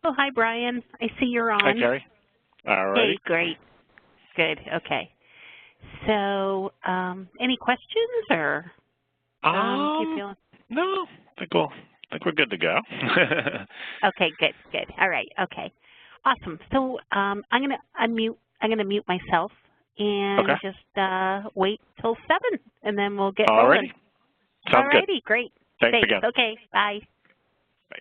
Oh, hi, Brian. I see you're Hi, on. Carrie. All Hey, righty. great. Good. Okay. So, any questions or you feeling? No, I think we're good to go. Okay, good, good. All right. Okay. Awesome. So, I'm gonna unmute. I'm gonna mute myself Okay. and just wait till 7, and then we'll get All rolling. righty. All Sounds good. righty. Great. Thanks Thanks. again. Okay. Bye. Bye.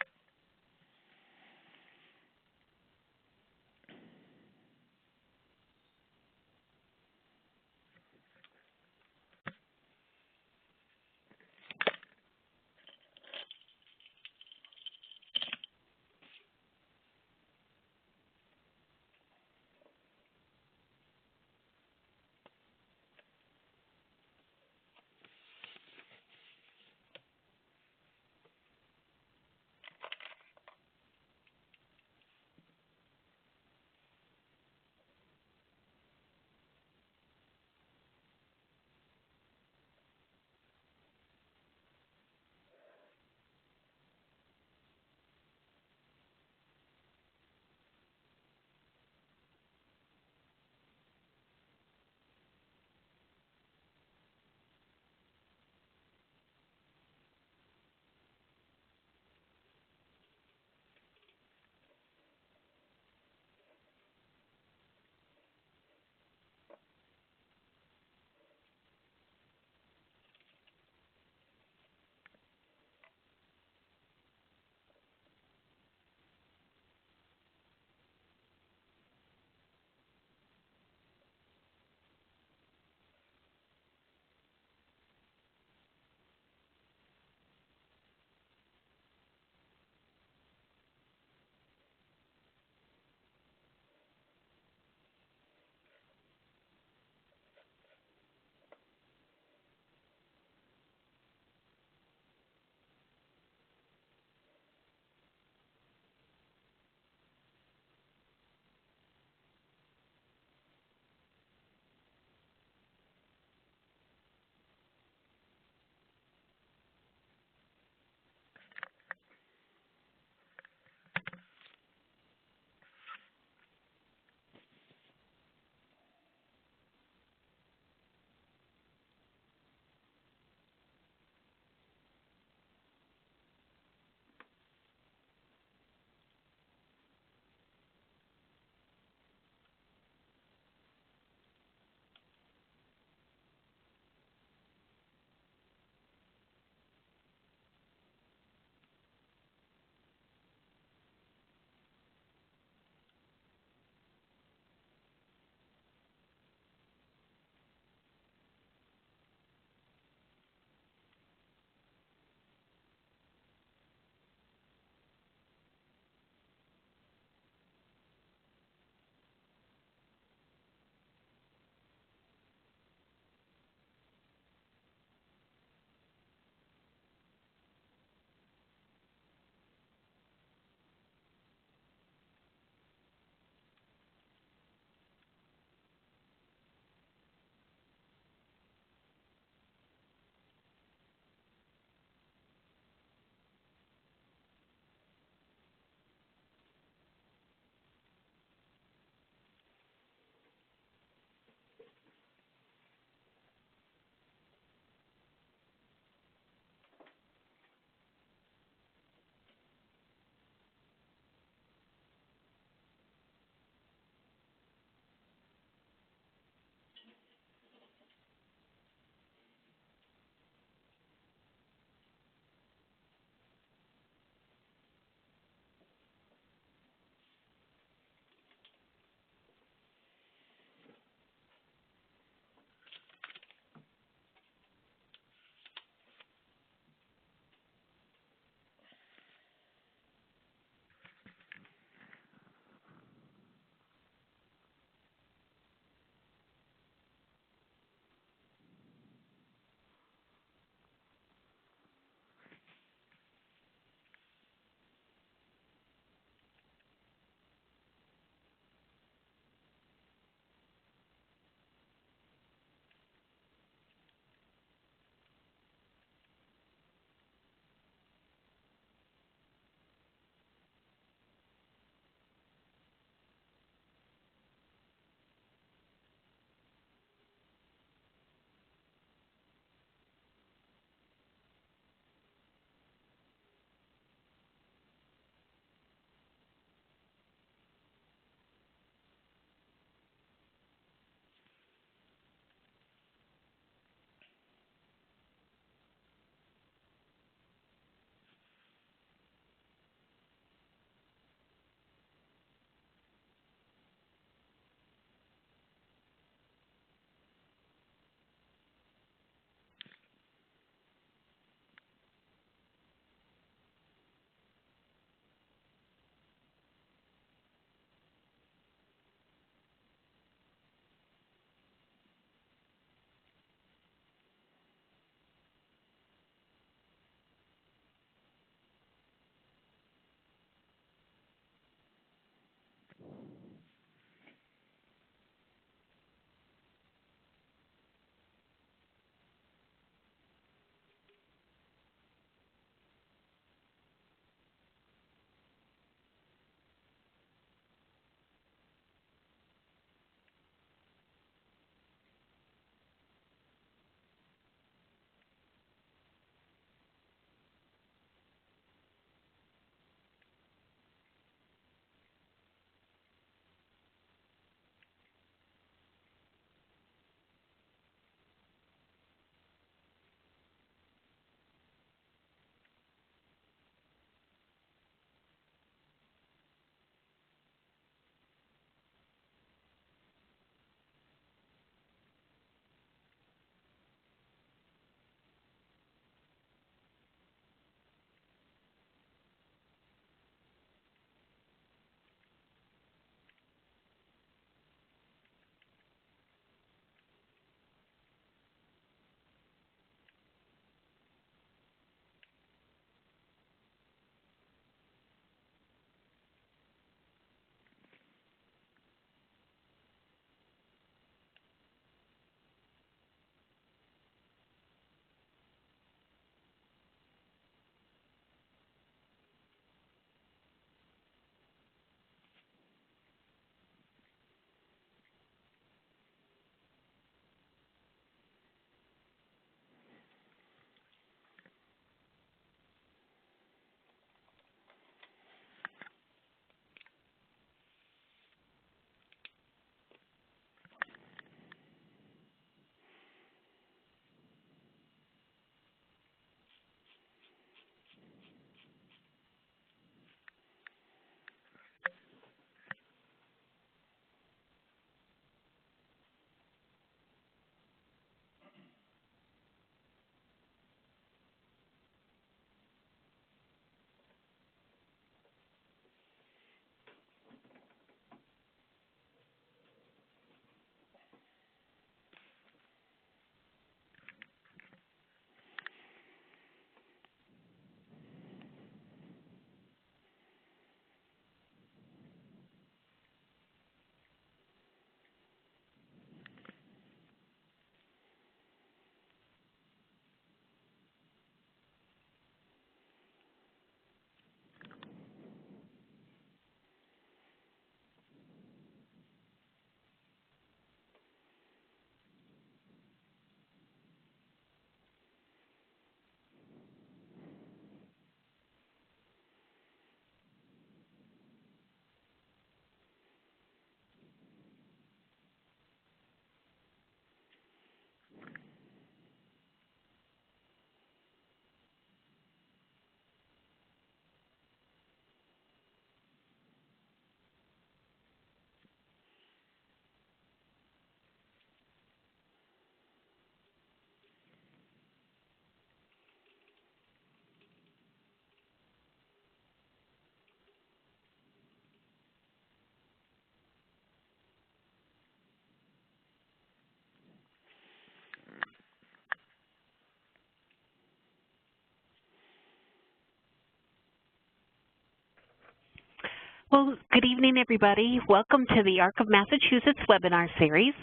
Well, good evening, everybody. Welcome to the ARC of Massachusetts webinar series.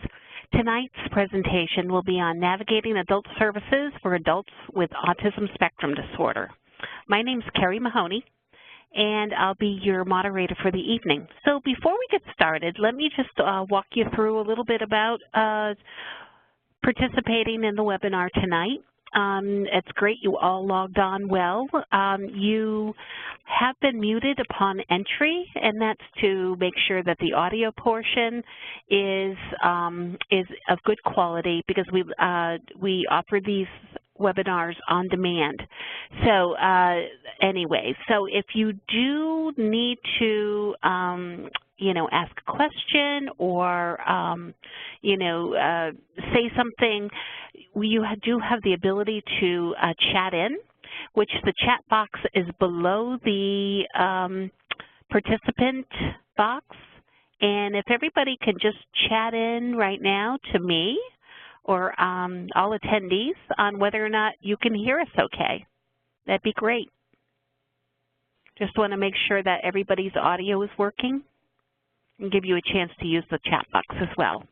Tonight's presentation will be on navigating adult services for adults with autism spectrum disorder. My name's Carrie Mahoney, and I'll be your moderator for the evening. So before we get started, let me just walk you through a little bit about participating in the webinar tonight. It's great you all logged on well. You have been muted upon entry, and that's to make sure that the audio portion is of good quality, because we offer these webinars on demand. So anyway, so if you do need to ask a question or say something, you do have the ability to chat in, which the chat box is below the participant box. And if everybody can just chat in right now to me or all attendees on whether or not you can hear us okay, that'd be great. Just want to make sure that everybody's audio is working and give you a chance to use the chat box as well.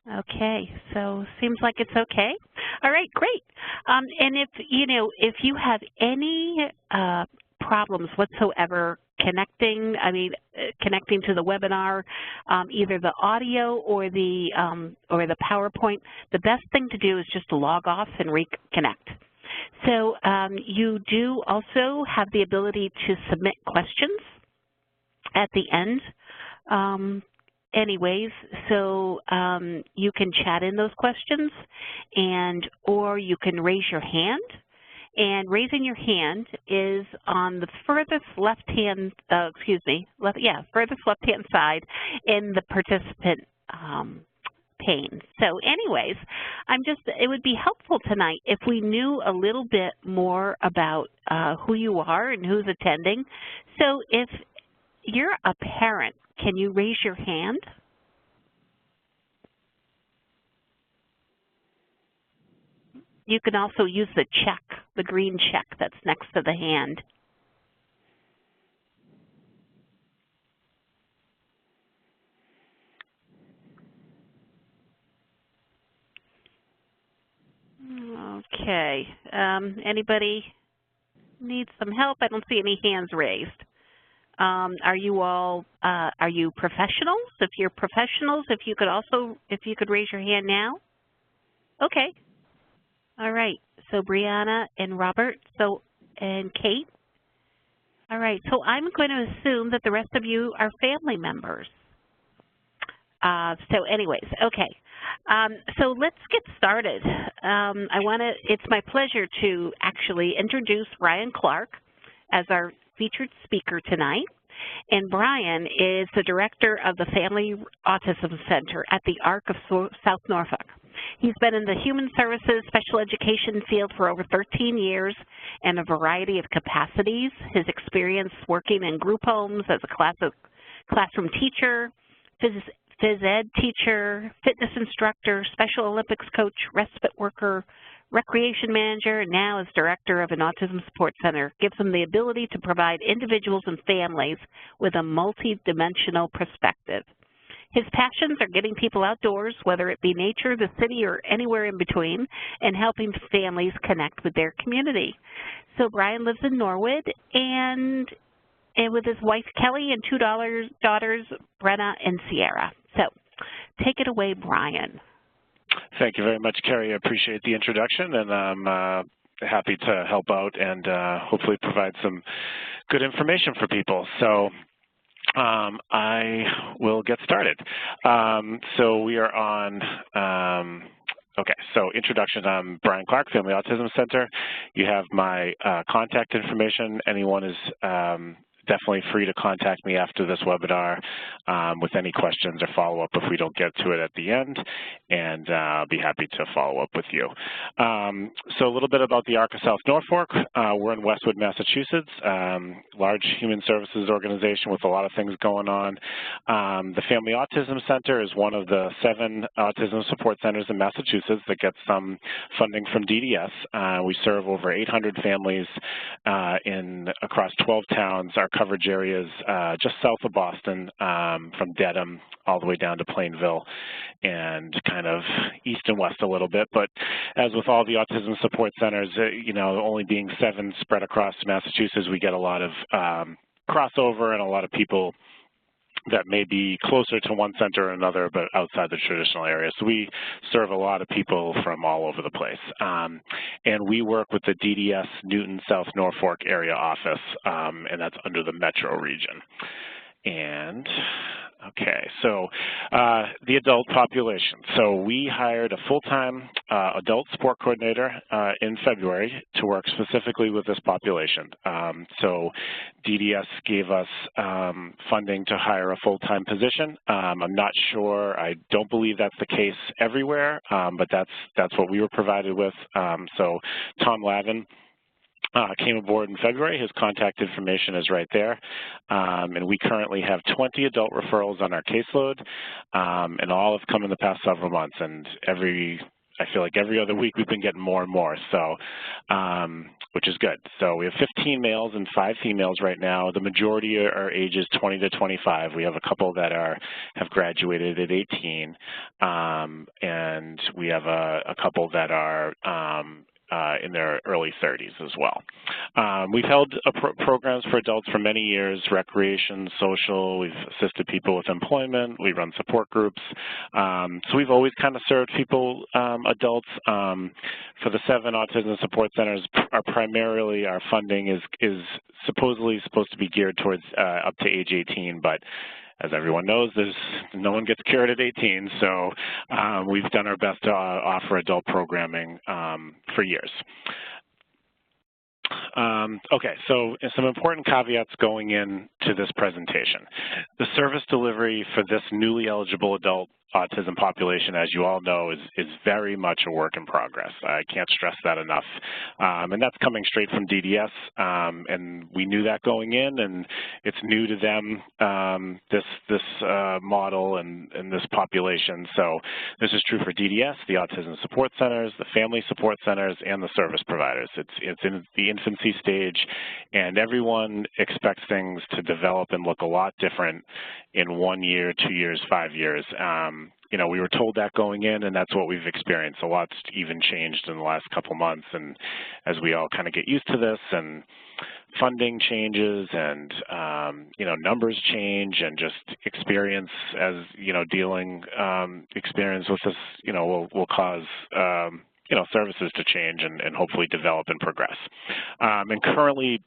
Okay, so seems like it's okay. All right, great. And if you have any problems whatsoever connecting to the webinar, either the audio or the PowerPoint, the best thing to do is just to log off and reconnect. So you do also have the ability to submit questions at the end. Anyways, so you can chat in those questions, or you can raise your hand. And raising your hand is on the furthest left-hand, furthest left-hand side in the participant pane. So anyways, it would be helpful tonight if we knew a little bit more about who you are and who's attending. So if you're a parent, can you raise your hand? You can also use the check, the green check that's next to the hand. Okay. Anybody need some help? I don't see any hands raised. Are you all, are you professionals? If you're professionals, if you could raise your hand now. Okay. All right. So Brianna and Robert, and Kate. All right. So I'm going to assume that the rest of you are family members. So anyways, okay. So let's get started. It's my pleasure to actually introduce Brian Clark as our featured speaker tonight. And Brian is the director of the Family Autism Center at the ARC of South Norfolk. He's been in the human services special education field for over 13 years in a variety of capacities. His experience working in group homes as a classroom teacher, phys ed teacher, fitness instructor, Special Olympics coach, respite worker, recreation manager, and now as director of an autism support center, gives him the ability to provide individuals and families with a multi-dimensional perspective. His passions are getting people outdoors, whether it be nature, the city, or anywhere in between, and helping families connect with their community. So Brian lives in Norwood, and with his wife Kelly and two daughters, Brenna and Sierra. So take it away, Brian. Thank you very much, Carrie. I appreciate the introduction, and I'm happy to help out and hopefully provide some good information for people. So I will get started. So we are on, okay, so introduction. I'm Brian Clark, Family Autism Center. You have my contact information. Anyone is definitely free to contact me after this webinar with any questions or follow-up if we don't get to it at the end, and I'll be happy to follow up with you. So a little bit about the ARC of South Norfolk. We're in Westwood, Massachusetts, large human services organization with a lot of things going on. The Family Autism Center is one of the 7 autism support centers in Massachusetts that gets some funding from DDS. We serve over 800 families across 12 towns. Our coverage area is just south of Boston, from Dedham all the way down to Plainville, and kind of east and west a little bit. But as with all the autism support centers, only being 7 spread across Massachusetts, we get a lot of crossover and a lot of people that may be closer to one center or another, but outside the traditional area. So we serve a lot of people from all over the place. And we work with the DDS Newton South Norfolk area office, and that's under the metro region. And okay, so the adult population. So we hired a full-time adult support coordinator in February to work specifically with this population. So DDS gave us funding to hire a full-time position. I'm not sure, I don't believe that's the case everywhere, but that's what we were provided with. So Tom Lavin came aboard in February. His contact information is right there. And we currently have 20 adult referrals on our caseload, and all have come in the past several months. And I feel like every other week we've been getting more and more, so which is good. So we have 15 males and 5 females right now. The majority are ages 20 to 25. We have a couple that have graduated at 18, and we have a couple that are in their early 30s as well. We've held programs for adults for many years, recreation, social. We've assisted people with employment. We run support groups. So we've always kind of served people, adults. For the 7 autism support centers, our funding is supposedly supposed to be geared towards up to age 18, but as everyone knows, no one gets cured at 18, so we've done our best to offer adult programming for years. Okay, so some important caveats going into this presentation. The service delivery for this newly eligible adult autism population, as you all know, is very much a work in progress. I can't stress that enough. And that's coming straight from DDS, and we knew that going in, and it's new to them, this model and this population. So this is true for DDS, the autism support centers, the family support centers, and the service providers. It's in the infancy stage, and everyone expects things to develop and look a lot different in 1 year, 2 years, 5 years. We were told that going in, and that's what we've experienced. A lot's even changed in the last couple months, and as we all kind of get used to this, and funding changes, and numbers change, and just experience as experience with this, will cause services to change and hopefully develop and progress. And currently,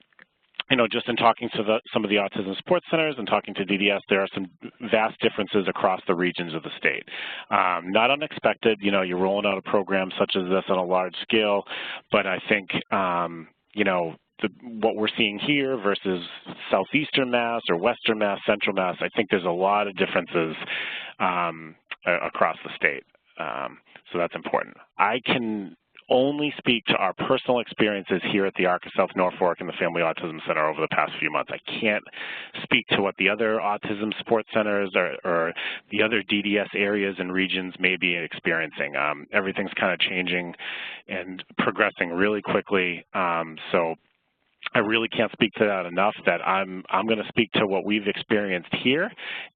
just in talking to some of the autism support centers and talking to DDS, there are some vast differences across the regions of the state. Not unexpected, you're rolling out a program such as this on a large scale, but I think, what we're seeing here versus southeastern Mass or western Mass, central Mass, I think there's a lot of differences across the state. So that's important. I can only speak to our personal experiences here at the ARC of South Norfolk and the Family Autism Center over the past few months. I can't speak to what the other autism support centers or the other DDS areas and regions may be experiencing. Everything's kind of changing and progressing really quickly. So I really can't speak to that enough. That I'm going to speak to what we've experienced here,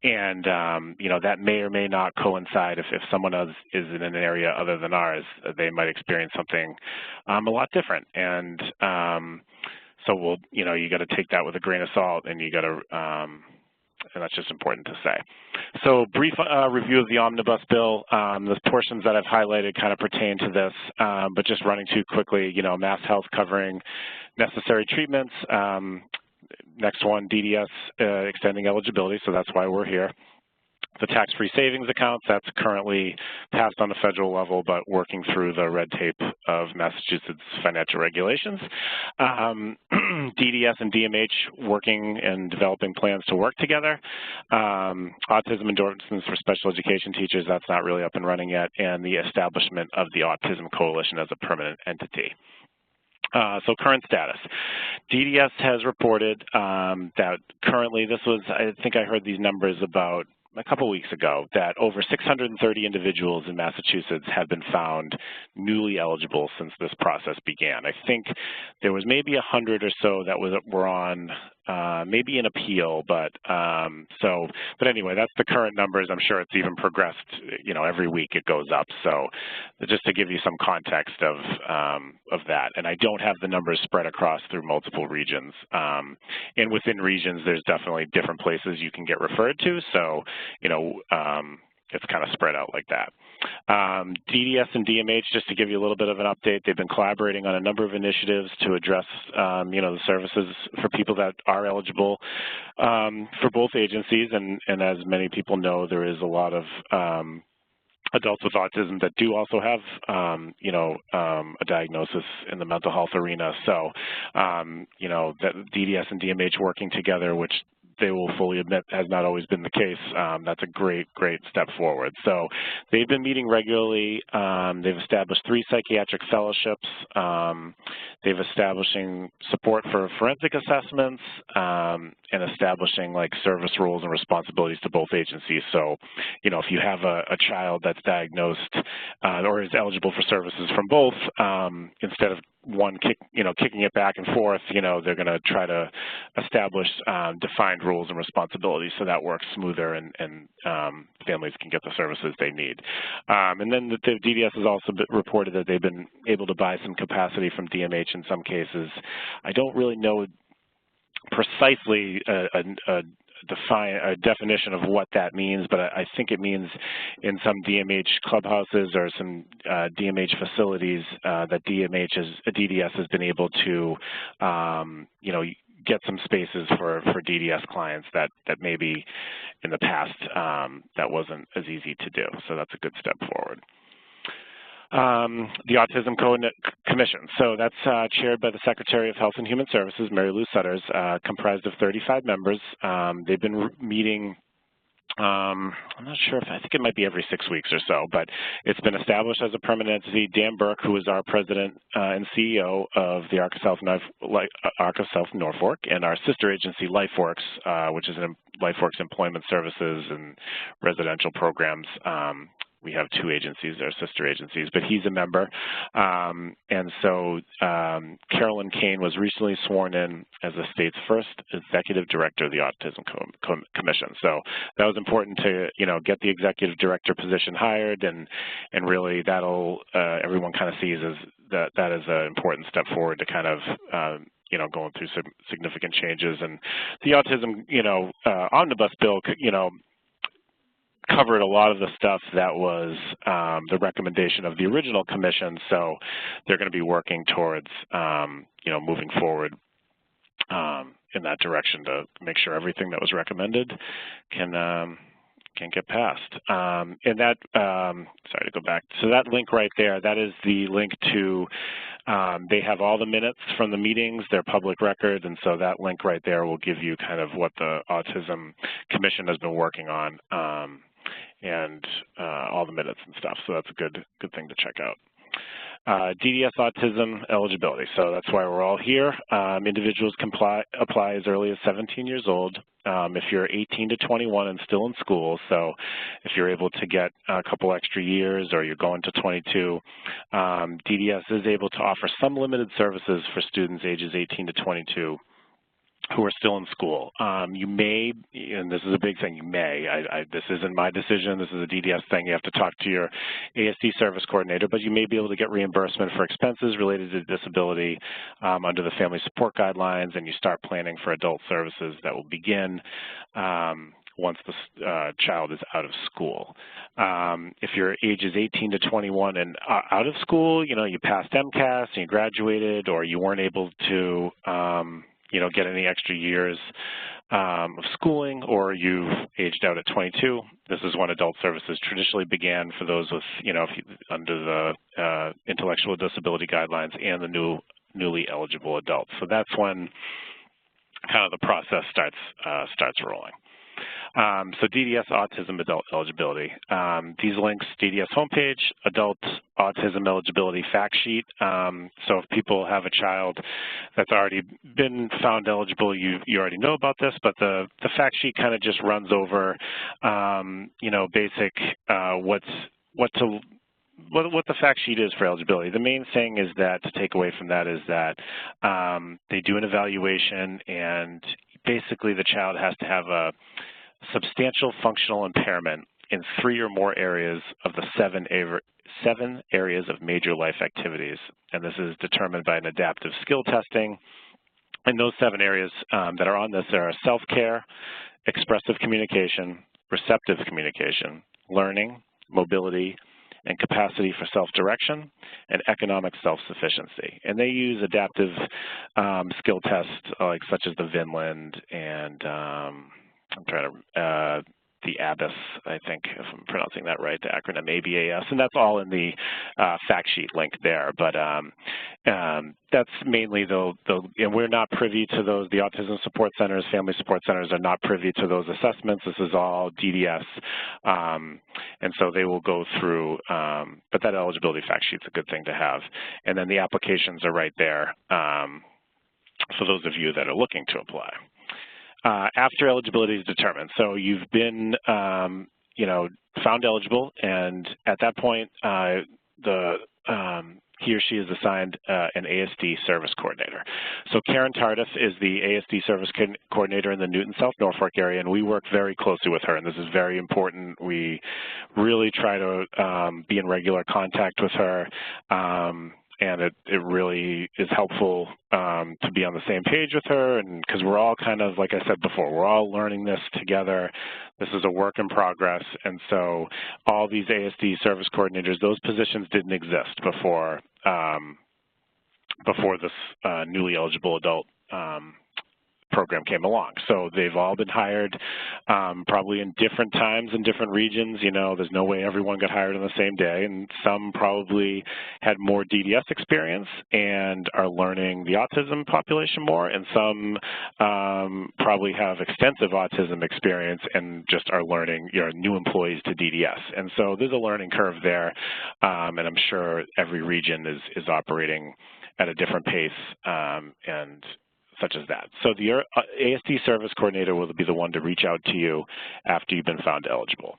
and that may or may not coincide. If someone else is in an area other than ours, they might experience something a lot different. And so you got to take that with a grain of salt, and you got to. And that's just important to say. So brief review of the Omnibus bill. The portions that I've highlighted kind of pertain to this, but just running too quickly, Mass Health covering necessary treatments. Next one, DDS extending eligibility, so that's why we're here. The tax-free savings accounts, that's currently passed on the federal level, but working through the red tape of Massachusetts financial regulations. DDS and DMH working and developing plans to work together. Autism endorsements for special education teachers, that's not really up and running yet, and the establishment of the Autism Coalition as a permanent entity. So current status. DDS has reported that currently, I think I heard these numbers about a couple weeks ago, that over 630 individuals in Massachusetts have been found newly eligible since this process began. I think there was maybe 100 or so that were on maybe an appeal, but anyway, that's the current numbers. I'm sure it's even progressed, every week it goes up. So just to give you some context of that, and I don't have the numbers spread across through multiple regions. And within regions, there's definitely different places you can get referred to. So, it's kind of spread out like that. DDS and DMH, just to give you a little bit of an update, they've been collaborating on a number of initiatives to address, the services for people that are eligible for both agencies. And as many people know, there is a lot of adults with autism that do also have, a diagnosis in the mental health arena. So, that DDS and DMH working together, which they will fully admit has not always been the case. That's a great step forward. So they've been meeting regularly. They've established 3 psychiatric fellowships. They've establishing support for forensic assessments and establishing service roles and responsibilities to both agencies. So, if you have a child that's diagnosed or is eligible for services from both, instead of one kicking it back and forth, they're going to try to establish defined rules and responsibilities so that works smoother and families can get the services they need. And then the DDS has also reported that they've been able to buy some capacity from DMH in some cases. I don't really know precisely a definition of what that means, but I think it means in some DMH clubhouses or some DMH facilities that DDS has been able to, get some spaces for DDS clients that maybe in the past that wasn't as easy to do. So that's a good step forward. The Autism Commission. So that's chaired by the Secretary of Health and Human Services, Mary Lou Sutters, comprised of 35 members. They've been meeting, I'm not sure I think it might be every 6 weeks or so, but it's been established as a permanent entity. Dan Burke, who is our president and CEO of the ARC of South Norfolk, and our sister agency, LifeWorks, which is LifeWorks Employment Services and Residential Programs. We have 2 agencies, our sister agencies, but he's a member. And so Carolyn Kane was recently sworn in as the state's first executive director of the Autism Commission. So that was important to, get the executive director position hired, and really that'll, everyone kind of sees as that is an important step forward to kind of, going through some significant changes. And the Autism, Omnibus bill, covered a lot of the stuff that was the recommendation of the original commission, so they're going to be working towards, moving forward in that direction to make sure everything that was recommended can get passed. And that, sorry to go back, so that link right there, that is the link to, they have all the minutes from the meetings, they're public record, and so that link right there will give you kind of what the Autism Commission has been working on. And all the minutes and stuff. So that's a good thing to check out. DDS Autism Eligibility. So that's why we're all here. Individuals can apply as early as 17 years old. If you're 18 to 21 and still in school, so if you're able to get a couple extra years or you're going to 22, DDS is able to offer some limited services for students ages 18 to 22 who are still in school. You may, and this is a big thing, you may, this isn't my decision, this is a DDS thing, you have to talk to your ASD service coordinator, but you may be able to get reimbursement for expenses related to disability under the Family Support Guidelines, and you start planning for adult services that will begin once the child is out of school. If your age is 18 to 21 and out of school, you passed MCAS and you graduated, or you weren't able to get any extra years of schooling, or you've aged out at 22. This is when adult services traditionally began for those with, under the intellectual disability guidelines and the newly eligible adults. So that's when kind of the process starts rolling. So DDS Autism Adult Eligibility. These links, DDS homepage, Adult Autism Eligibility Fact Sheet. So if people have a child that's already been found eligible, you already know about this, but the fact sheet kind of just runs over, basic what the fact sheet is for eligibility. The main thing is that, to take away from that, is that they do an evaluation, and basically the child has to have a substantial functional impairment in 3 or more areas of the 7 areas of major life activities. And this is determined by an adaptive skill testing. And those 7 areas that are on this are self-care, expressive communication, receptive communication, learning, mobility, and capacity for self-direction, and economic self-sufficiency. And they use adaptive skill tests such as the Vinland and the ABIS, I think, if I'm pronouncing that right, the acronym ABAS, and that's all in the fact sheet link there. But that's mainly and we're not privy to those. The autism support centers, family support centers are not privy to those assessments. This is all DDS, and so they will go through. But that eligibility fact sheet's a good thing to have, and then the applications are right there for those of you that are looking to apply. After eligibility is determined. So you've been, found eligible, and at that point, he or she is assigned an ASD service coordinator. So Karen Tardif is the ASD service coordinator in the Newton South Norfolk area, and we work very closely with her, and this is very important. We really try to be in regular contact with her. And it really is helpful to be on the same page with her, and because we're all kind of, like I said before, we're all learning this together. This is a work in progress, and so all these ASD service coordinators, those positions didn't exist before this newly eligible adult program came along. So they've all been hired probably in different times in different regions. There's no way everyone got hired on the same day, and some probably had more DDS experience and are learning the autism population more, and some probably have extensive autism experience and just are learning, new employees to DDS. And so there's a learning curve there, and I'm sure every region is operating at a different pace and such as that. So the ASD service coordinator will be the one to reach out to you after you've been found eligible.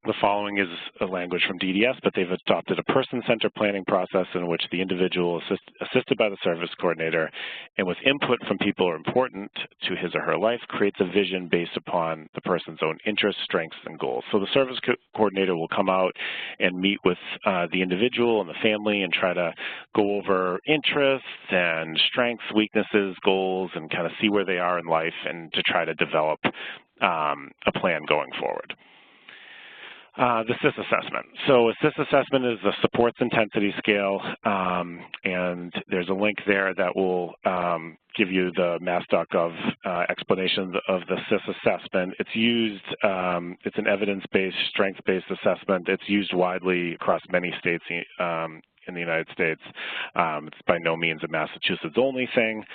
The following is a language from DDS, but they've adopted a person-centered planning process in which the individual assisted by the service coordinator and with input from people who are important to his or her life creates a vision based upon the person's own interests, strengths, and goals. So the service coordinator will come out and meet with the individual and the family and try to go over interests and strengths, weaknesses, goals, and kind of see where they are in life and to try to develop a plan going forward. The SIS assessment. So a SIS assessment is the supports intensity scale, and there's a link there that will give you the mass.gov explanation of the SIS assessment. It's used, it's an evidence-based, strength-based assessment. It's used widely across many states in the United States. It's by no means a Massachusetts-only thing.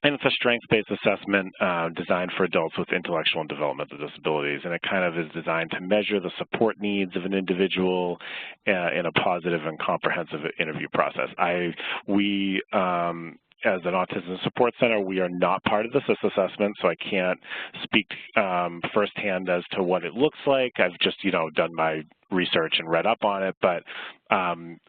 And it's a strengths-based assessment designed for adults with intellectual and developmental disabilities, and it kind of is designed to measure the support needs of an individual in a positive and comprehensive interview process. As an autism support center, we are not part of the SIS assessment, so I can't speak firsthand as to what it looks like. I've just, done my research and read up on it, but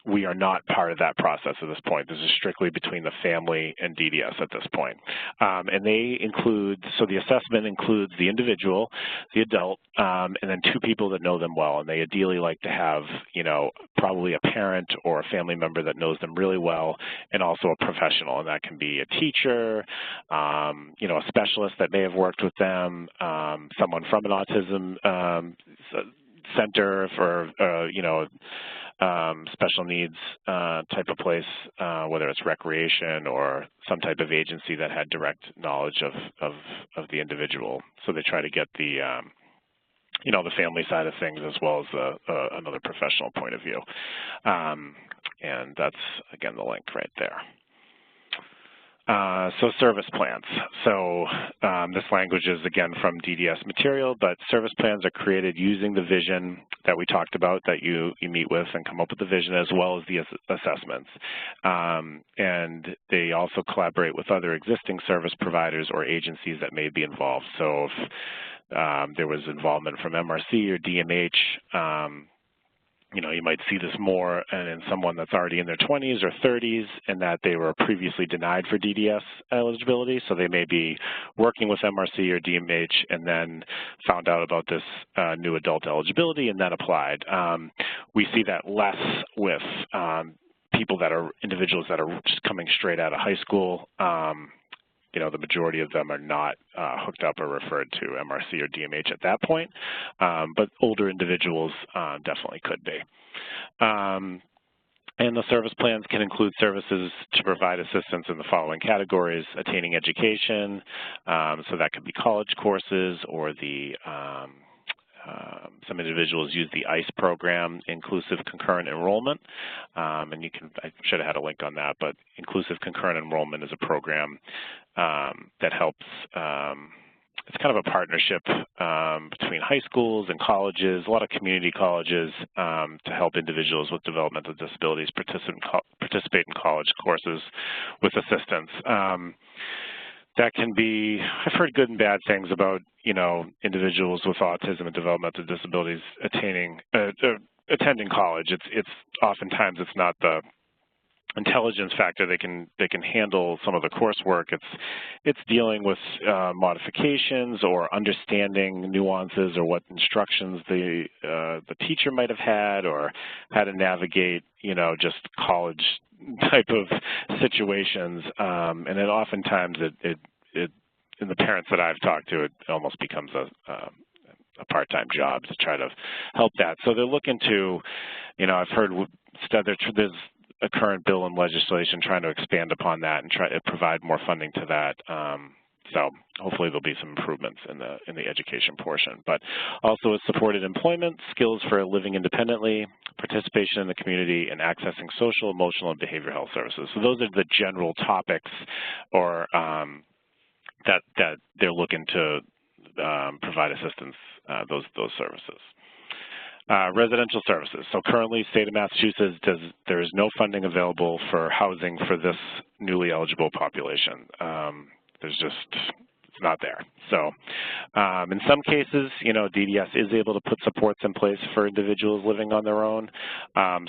we are not part of that process at this point. This is strictly between the family and DDS at this point. And they include, so the assessment includes the individual, the adult, and then 2 people that know them well, and they ideally like to have, probably a parent or a family member that knows them really well, and also a professional, and that can be a teacher, a specialist that may have worked with them, someone from an autism center for, special needs type of place, whether it's recreation or some type of agency that had direct knowledge of the individual. So they try to get the the family side of things as well as another professional point of view. And that's, again, the link right there. So service plans. So this language is, again, from DDS material, but service plans are created using the vision that we talked about, that you meet with and come up with the vision, as well as the assessments. And they also collaborate with other existing service providers or agencies that may be involved. So if there was involvement from MRC or DMH, you might see this more in someone that's already in their 20s or 30s and that they were previously denied for DDS eligibility. So they may be working with MRC or DMH and then found out about this new adult eligibility and then applied. We see that less with individuals that are just coming straight out of high school. The majority of them are not hooked up or referred to MRC or DMH at that point, but older individuals definitely could be. And the service plans can include services to provide assistance in the following categories: attaining education, so that could be college courses, or some individuals use the ICE program, Inclusive Concurrent Enrollment, and I should have had a link on that, but Inclusive Concurrent Enrollment is a program that helps, it's kind of a partnership between high schools and colleges, a lot of community colleges, to help individuals with developmental disabilities participate in college courses with assistance. That can be, I've heard good and bad things about, individuals with autism and developmental disabilities attending college. It's oftentimes it's not the intelligence factor. They can handle some of the coursework. It's dealing with modifications or understanding nuances or what instructions the teacher might have had, or how to navigate just college type of situations, and it oftentimes it in the parents that I've talked to, it almost becomes a part-time job to try to help that. So they're looking to, I've heard there's a current bill and legislation trying to expand upon that and try to provide more funding to that. So hopefully there'll be some improvements in the education portion. But also with supported employment, skills for living independently, participation in the community, and accessing social, emotional, and behavioral health services. So those are the general topics or that they're looking to provide assistance, those services. Residential services. So currently, state of Massachusetts, there is no funding available for housing for this newly eligible population. It's not there. So in some cases, DDS is able to put supports in place for individuals living on their own.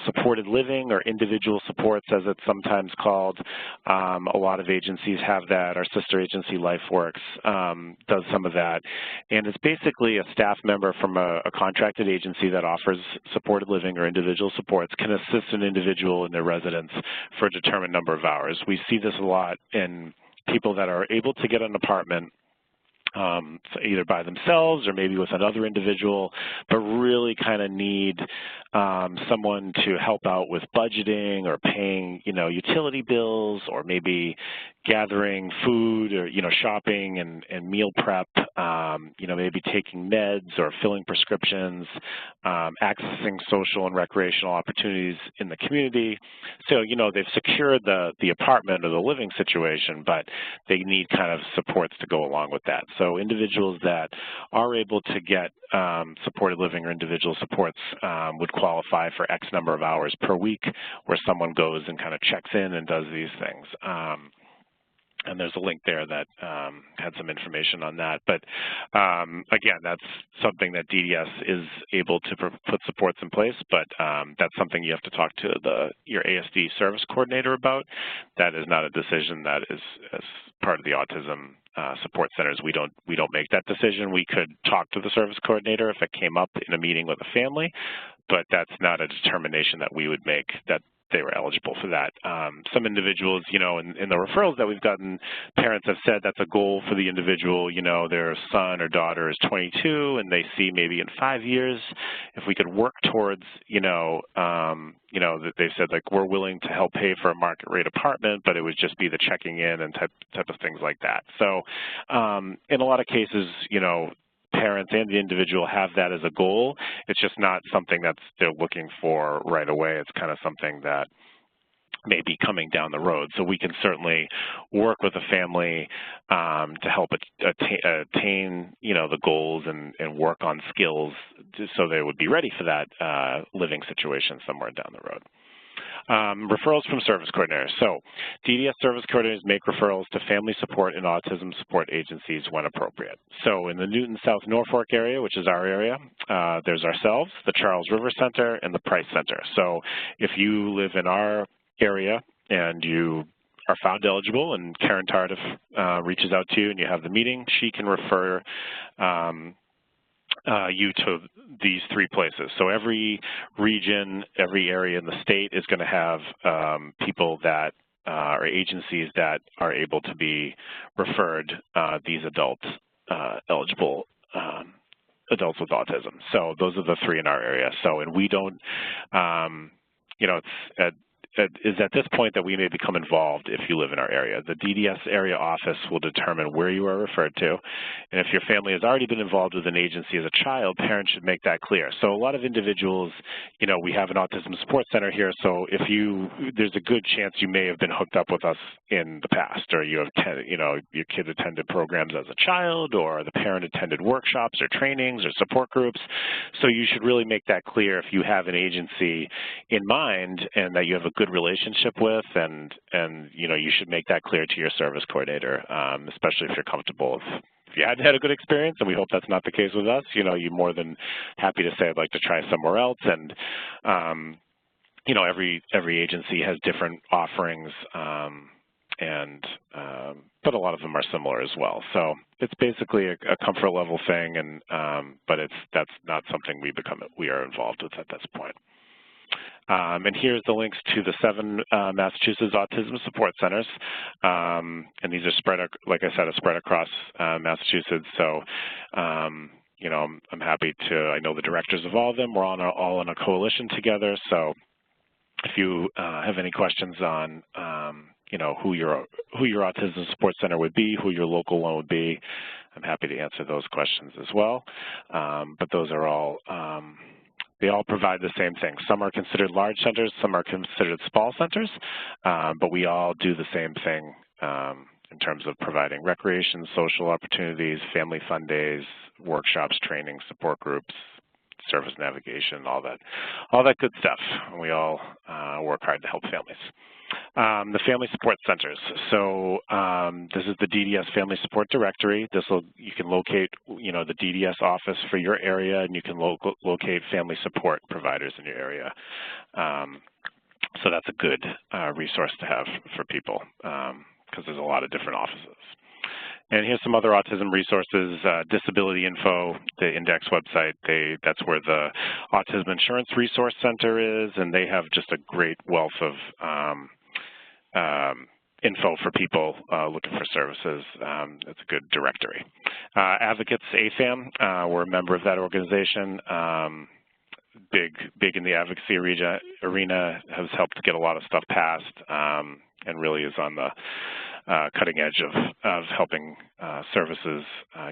Supported living, or individual supports as it's sometimes called, a lot of agencies have that. Our sister agency, LifeWorks, does some of that. And it's basically a staff member from a contracted agency that offers supported living or individual supports can assist an individual in their residence for a determined number of hours. We see this a lot in people that are able to get an apartment either by themselves or maybe with another individual, but really kind of need someone to help out with budgeting or paying, utility bills, or maybe gathering food, or, shopping and meal prep, maybe taking meds or filling prescriptions, accessing social and recreational opportunities in the community. So, they've secured the apartment or the living situation, but they need kind of supports to go along with that. So individuals that are able to get supported living or individual supports would qualify for X number of hours per week, where someone goes and kind of checks in and does these things. And there's a link there that had some information on that. But again, that's something that DDS is able to put supports in place, but that's something you have to talk to your ASD service coordinator about. That is not a decision that is as part of the autism support centers. We don't make that decision. We could talk to the service coordinator if it came up in a meeting with a family, but that's not a determination that we would make. they were eligible for that. Some individuals, you know, in the referrals that we've gotten, parents have said that's a goal for the individual. You know, their son or daughter is 22 and they see maybe in 5 years if we could work towards, that they've said like we're willing to help pay for a market rate apartment, but it would just be the checking in and type of things like that. So in a lot of cases, you know, parents and the individual have that as a goal. It's just not something that they're looking for right away. It's kind of something that may be coming down the road. So we can certainly work with a family to help attain, you know, the goals and work on skills so they would be ready for that living situation somewhere down the road. Referrals from service coordinators. So DDS service coordinators make referrals to family support and autism support agencies when appropriate. So in the Newton South Norfolk area, which is our area, there's ourselves, the Charles River Center, and the Price Center. So if you live in our area and you are found eligible and Karen Tardif reaches out to you and you have the meeting, she can refer you to these 3 places. So every region, every area in the state is going to have people that or agencies that are able to be referred these adults, eligible adults with autism. So those are the 3 in our area. So, and we don't, you know, is at this point that we may become involved if you live in our area. The DDS area office will determine where you are referred to, and if your family has already been involved with an agency as a child, parents should make that clear. So a lot of individuals, you know, we have an autism support center here, so if there's a good chance you may have been hooked up with us in the past, or you have, you know, your kid attended programs as a child, or the parent attended workshops or trainings or support groups. So you should really make that clear if you have an agency in mind and that you have a good relationship with, and you know, you should make that clear to your service coordinator, especially if you're comfortable. If you hadn't had a good experience, and we hope that's not the case with us, you know, you're more than happy to say I'd like to try somewhere else. And you know, every agency has different offerings, but a lot of them are similar as well. So it's basically a comfort level thing, and but that's not something we are involved with at this point. And here's the links to the 7 Massachusetts Autism Support Centers. And these are spread, like I said, spread across Massachusetts. So, you know, I'm happy to, I know the directors of all of them. We're all in a coalition together. So if you have any questions on, you know, who your Autism Support Center would be, who your local one would be, I'm happy to answer those questions as well. But those are all, they all provide the same thing. Some are considered large centers, some are considered small centers, but we all do the same thing in terms of providing recreation, social opportunities, family fun days, workshops, training, support groups, service navigation, all that good stuff. And we all work hard to help families. The Family Support Centers. So this is the DDS Family Support Directory. You can locate, you know, the DDS office for your area, and you can locate family support providers in your area. So that's a good resource to have for people because there's a lot of different offices. And here's some other autism resources, Disability Info, the index website. That's where the Autism Insurance Resource Center is, and they have just a great wealth of info for people looking for services. It's a good directory. Advocates, AFAM, we're a member of that organization. Big in the advocacy arena, has helped get a lot of stuff passed, and really is on the cutting edge of helping services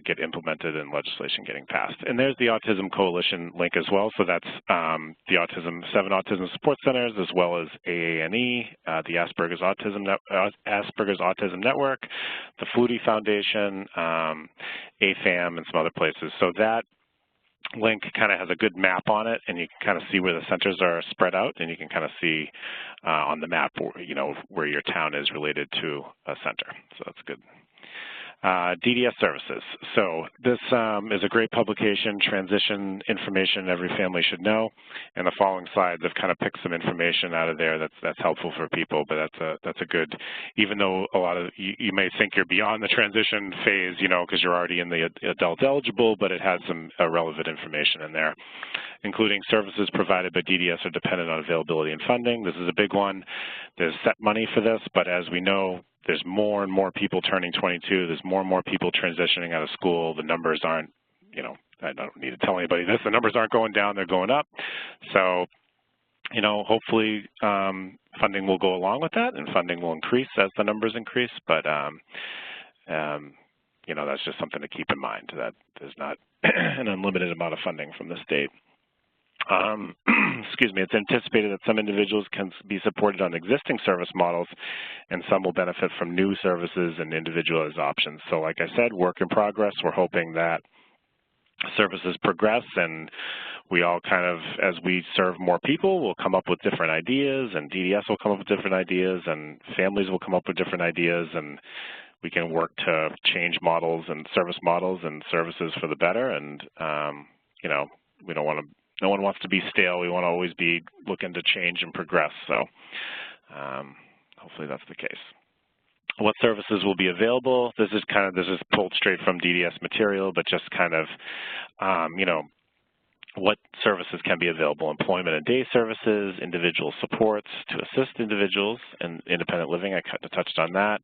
get implemented and legislation getting passed. And there's the Autism Coalition link as well. So that's the 7 Autism Support Centers, as well as AANE, the Asperger's Autism Network, the Flutie Foundation, AFAM, and some other places. So that link kind of has a good map on it, and you can kind of see where the centers are spread out, and you can kind of see on the map, you know, where your town is related to a center. So that's good. DDS Services. So this is a great publication, transition information every family should know. And the following slides, I've kind of picked some information out of there that's helpful for people, but that's a good, even though a lot of, you may think you're beyond the transition phase, you know, because you're already in the adult eligible, but it has some relevant information in there, including services provided by DDS are dependent on availability and funding. This is a big one. There's set money for this, but as we know, there's more and more people turning 22. There's more and more people transitioning out of school. The numbers aren't, you know, I don't need to tell anybody this. The numbers aren't going down. They're going up. So, you know, hopefully funding will go along with that, and funding will increase as the numbers increase. But, you know, that's just something to keep in mind, that there's not an unlimited amount of funding from the state. Excuse me, it's anticipated that some individuals can be supported on existing service models, and some will benefit from new services and individualized options. So like I said, work in progress. We're hoping that services progress, and we all kind of, as we serve more people, will come up with different ideas, and DDS will come up with different ideas, and families will come up with different ideas, and we can work to change models and service models and services for the better. And, you know, we don't want to, no one wants to be stale. We want to always be looking to change and progress. So hopefully that's the case. What services will be available? This is pulled straight from DDS material, but just kind of, you know, what services can be available: employment and day services, individual supports to assist individuals in independent living. I kind of touched on that.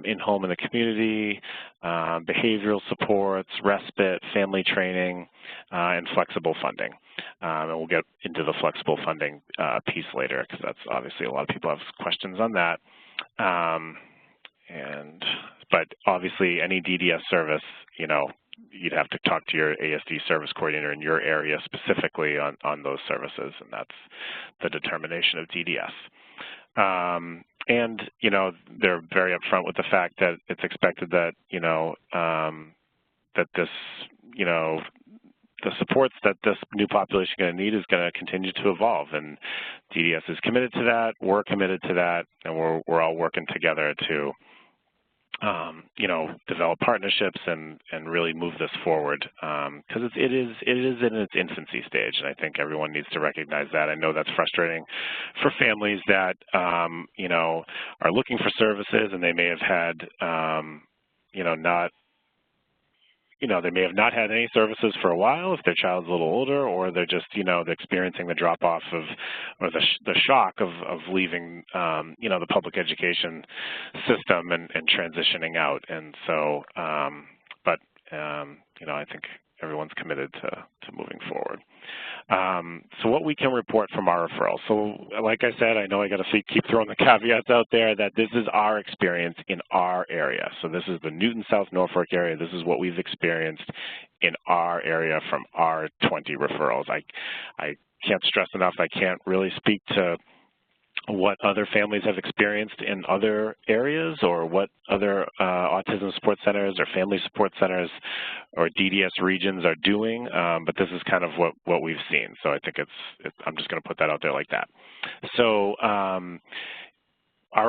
In-home in the community, behavioral supports, respite, family training, and flexible funding. And we'll get into the flexible funding piece later, because that's obviously a lot of people have questions on that. But obviously any DDS service, you know, you'd have to talk to your ASD service coordinator in your area specifically on those services, and that's the determination of DDS. And, you know, they're very upfront with the fact that it's expected that, you know, that this, you know, the supports that this new population is going to need is going to continue to evolve, and DDS is committed to that. We're committed to that, and we're all working together to, you know, develop partnerships and really move this forward, because it is in its infancy stage, and I think everyone needs to recognize that. I know that's frustrating for families that, you know, are looking for services, and they may have had, you know, they may have not had any services for a while if their child's a little older, or they're just, you know, experiencing the drop-off of, or the shock of leaving, you know, the public education system and transitioning out. And so, you know, I think everyone's committed to moving forward. So what we can report from our referrals. So like I said, I know I got to keep throwing the caveats out there that this is our experience in our area. So this is the Newton South Norfolk area. This is what we've experienced in our area from our 20 referrals. I can't stress enough, I can't really speak to what other families have experienced in other areas, or what other autism support centers or family support centers or DDS regions are doing, but this is kind of what we've seen. So I think I'm just going to put that out there like that. So our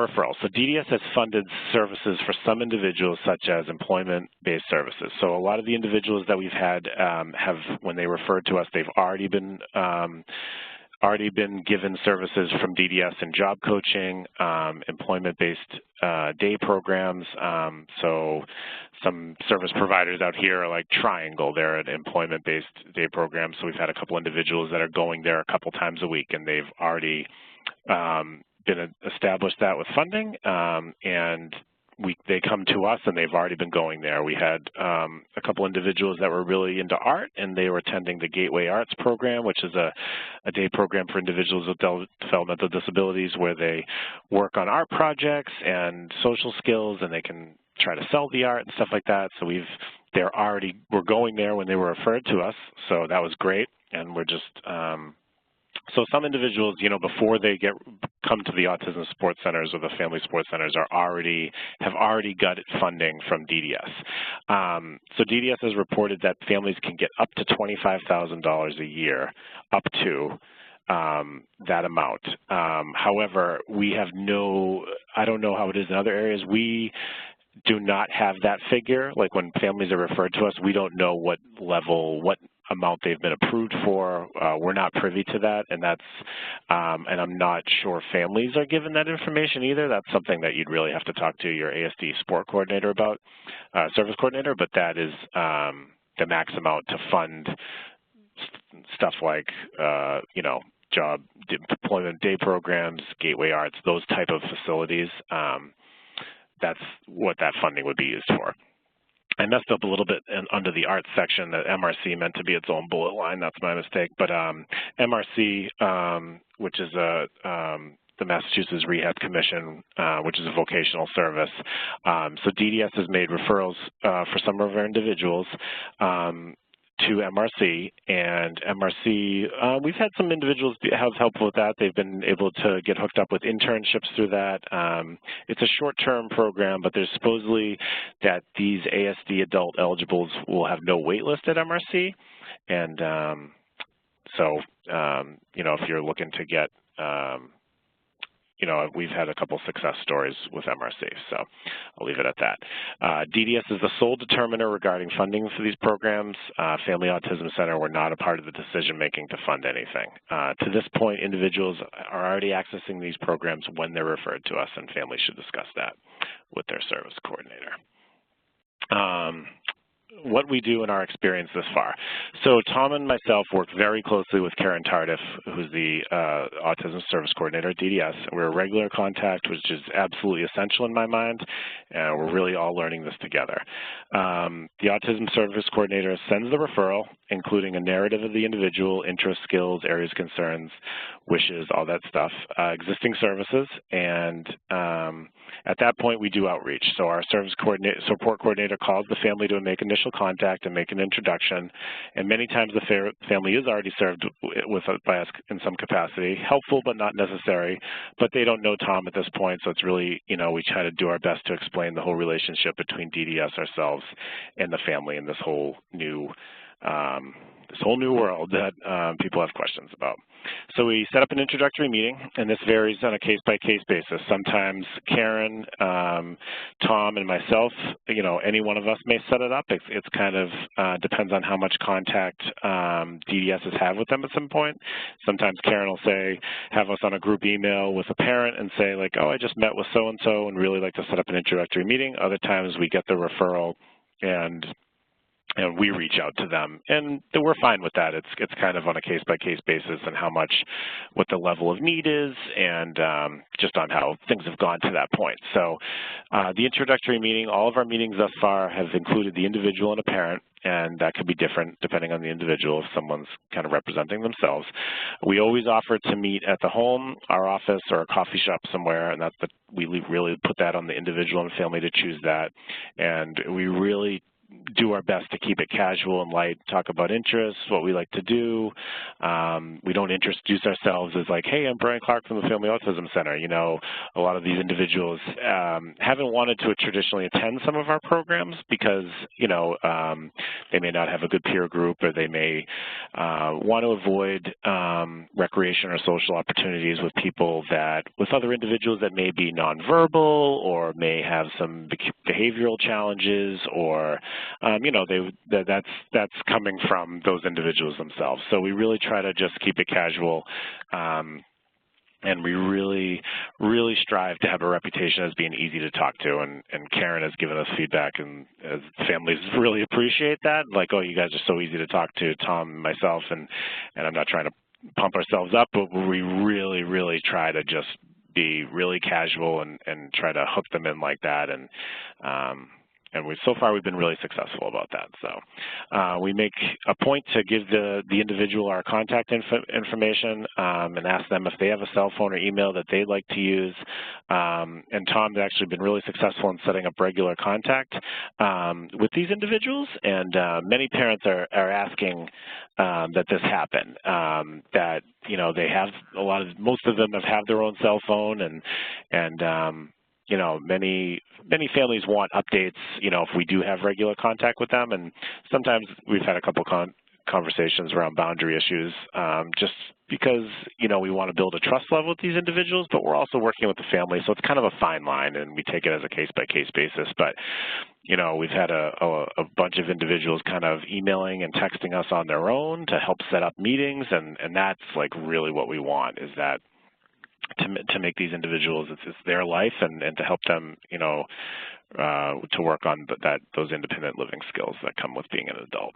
referrals. So DDS has funded services for some individuals, such as employment-based services. So a lot of the individuals that we've had have, when they referred to us, they've already been given services from DDS in job coaching, employment-based day programs. So some service providers out here are like Triangle. They're an employment-based day program. So we've had a couple individuals that are going there a couple times a week, and they've already been established that with funding, and they come to us, and they've already been going there. We had a couple individuals that were really into art, and they were attending the Gateway Arts program, which is a day program for individuals with developmental disabilities, where they work on art projects and social skills, and they can try to sell the art and stuff like that. So we're going there when they were referred to us, so that was great. And we're just so some individuals, you know, before they come to the autism support centers or the family support centers, have already got funding from DDS. So DDS has reported that families can get up to $25,000 a year, up to that amount. However, we have I don't know how it is in other areas. We do not have that figure. Like when families are referred to us, we don't know what level, what amount they've been approved for. We're not privy to that, and that's, and I'm not sure families are given that information either. That's something that you'd really have to talk to your ASD support coordinator about, service coordinator, but that is the max amount to fund stuff like, you know, job deployment day programs, gateway arts, those type of facilities. That's what that funding would be used for. I messed up a little bit under the arts section. That MRC meant to be its own bullet line. That's my mistake. But MRC, which is the Massachusetts Rehab Commission, which is a vocational service. So DDS has made referrals for some of our individuals to MRC, and MRC, we've had some individuals have helpful with that. They've been able to get hooked up with internships through that. It's a short-term program, but there's supposedly that these ASD adult eligibles will have no wait list at MRC, and so, you know, if you're looking to get, you know, we've had a couple success stories with MRC, so I'll leave it at that. DDS is the sole determiner regarding funding for these programs. Family Autism Center, we're not a part of the decision-making to fund anything. To this point, individuals are already accessing these programs when they're referred to us, and families should discuss that with their service coordinator. What we do in our experience this far. So Tom and myself work very closely with Karen Tardif, who's the Autism Service Coordinator at DDS. We're a regular contact, which is absolutely essential in my mind, and we're really all learning this together. The Autism Service Coordinator sends the referral, including a narrative of the individual, interests, skills, areas, concerns, wishes, all that stuff, existing services, and at that point we do outreach. So our support coordinator calls the family to make initial contact and make an introduction, and many times the family is already served by us in some capacity, helpful but not necessary, but they don't know Tom at this point, so it's really, you know, we try to do our best to explain the whole relationship between DDS, ourselves, and the family in this whole new world that people have questions about. So we set up an introductory meeting, and this varies on a case-by-case basis. Sometimes Karen, Tom, and myself, you know, any one of us may set it up. It's kind of depends on how much contact DDS has had with them at some point. Sometimes Karen will say, have us on a group email with a parent and say, like, oh, I just met with so-and-so and really like to set up an introductory meeting. Other times we get the referral and we reach out to them, and we're fine with that. It's kind of on a case-by-case basis and what the level of need is, and just on how things have gone to that point. So the introductory meeting, all of our meetings thus far have included the individual and a parent, and that could be different depending on the individual if someone's kind of representing themselves. We always offer to meet at the home, our office, or a coffee shop somewhere, and we really put that on the individual and family to choose that, and we really do our best to keep it casual and light, talk about interests, what we like to do. We don't introduce ourselves as like, hey, I'm Brian Clark from the Family Autism Center. You know, a lot of these individuals haven't wanted to traditionally attend some of our programs because, you know, they may not have a good peer group, or they may want to avoid recreation or social opportunities with other individuals that may be nonverbal or may have some behavioral challenges, or you know, that's coming from those individuals themselves. So we really try to just keep it casual, and we really, really strive to have a reputation as being easy to talk to. And Karen has given us feedback, and families really appreciate that. Like, oh, you guys are so easy to talk to, Tom and myself, and I'm not trying to pump ourselves up, but we really, really try to just be really casual and try to hook them in like that. And so far we've been really successful about that. So we make a point to give the individual our contact information and ask them if they have a cell phone or email that they'd like to use. And Tom's actually been really successful in setting up regular contact with these individuals. And many parents are asking that this happen, that, you know, they have most of them have their own cell phone, and you know, many families want updates, you know, if we do have regular contact with them. And sometimes we've had a couple conversations around boundary issues, just because, we want to build a trust level with these individuals, but we're also working with the family, so it's kind of a fine line, and we take it as a case-by-case basis. But, we've had a bunch of individuals kind of emailing and texting us on their own to help set up meetings, and that's like really what we want, is that to make these individuals, it's their life, and to help them, to work on those independent living skills that come with being an adult.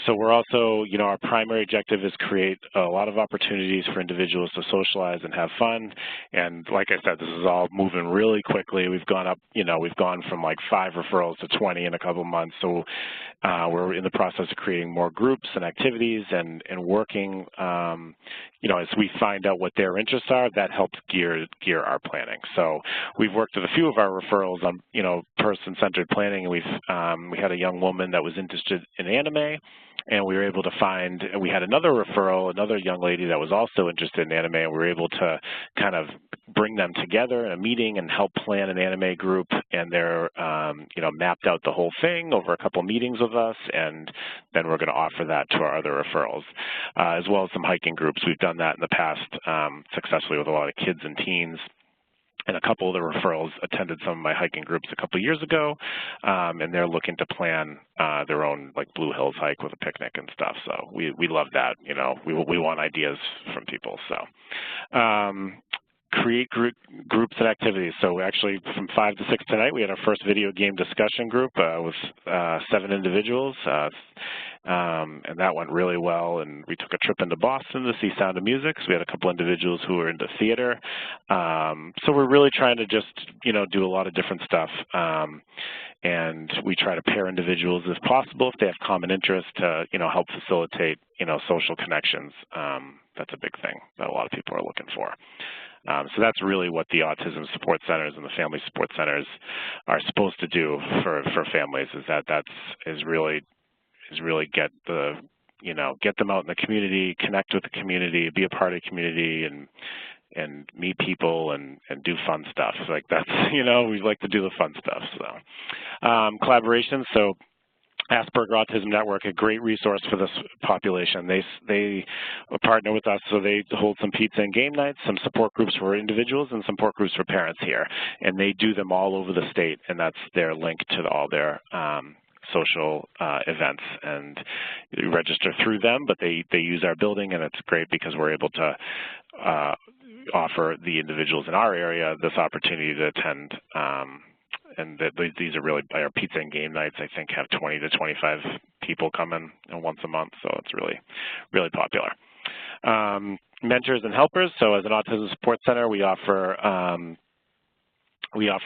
So we're also, our primary objective is create a lot of opportunities for individuals to socialize and have fun. And like I said, this is all moving really quickly. We've gone up, we've gone from like 5 referrals to 20 in a couple of months. So we're in the process of creating more groups and activities and working, as we find out what their interests are, that helps gear our planning. So we've worked with a few of our referrals on, person-centered planning, and we had a young woman that was interested in anime, and we were able to find, we had another referral, another young lady that was also interested in anime, and we were able to kind of bring them together in a meeting and help plan an anime group, and they're, mapped out the whole thing over a couple meetings with us, and then we're going to offer that to our other referrals, as well as some hiking groups. We've done that in the past successfully with a lot of kids and teens. And a couple of the referrals attended some of my hiking groups a couple of years ago, and they're looking to plan their own like Blue Hills hike with a picnic and stuff. So we love that. We want ideas from people. So create groups and activities. So actually from 5 to 6 tonight, we had our first video game discussion group with 7 individuals. And that went really well, and we took a trip into Boston to see Sound of Music. So we had a couple individuals who were into theater. So we're really trying to just, do a lot of different stuff. And we try to pair individuals if possible, if they have common interests, to, help facilitate, social connections. That's a big thing that a lot of people are looking for. So that's really what the Autism Support Centers and the Family Support Centers are supposed to do for families, is really get get them out in the community, connect with the community, be a part of the community, and meet people and do fun stuff. Like that's, we like to do the fun stuff. So collaboration. So Asperger Autism Network, a great resource for this population. They partner with us, so they hold some pizza and game nights, some support groups for individuals, and support groups for parents here. And they do them all over the state, and that's their link to all their social events. And you register through them, but they use our building, and it's great because we're able to offer the individuals in our area this opportunity to attend. And these are really, our pizza and game nights, I think, have 20 to 25 people come in once a month, so it's really, really popular. Mentors and helpers. So as an Autism Support Center, we offer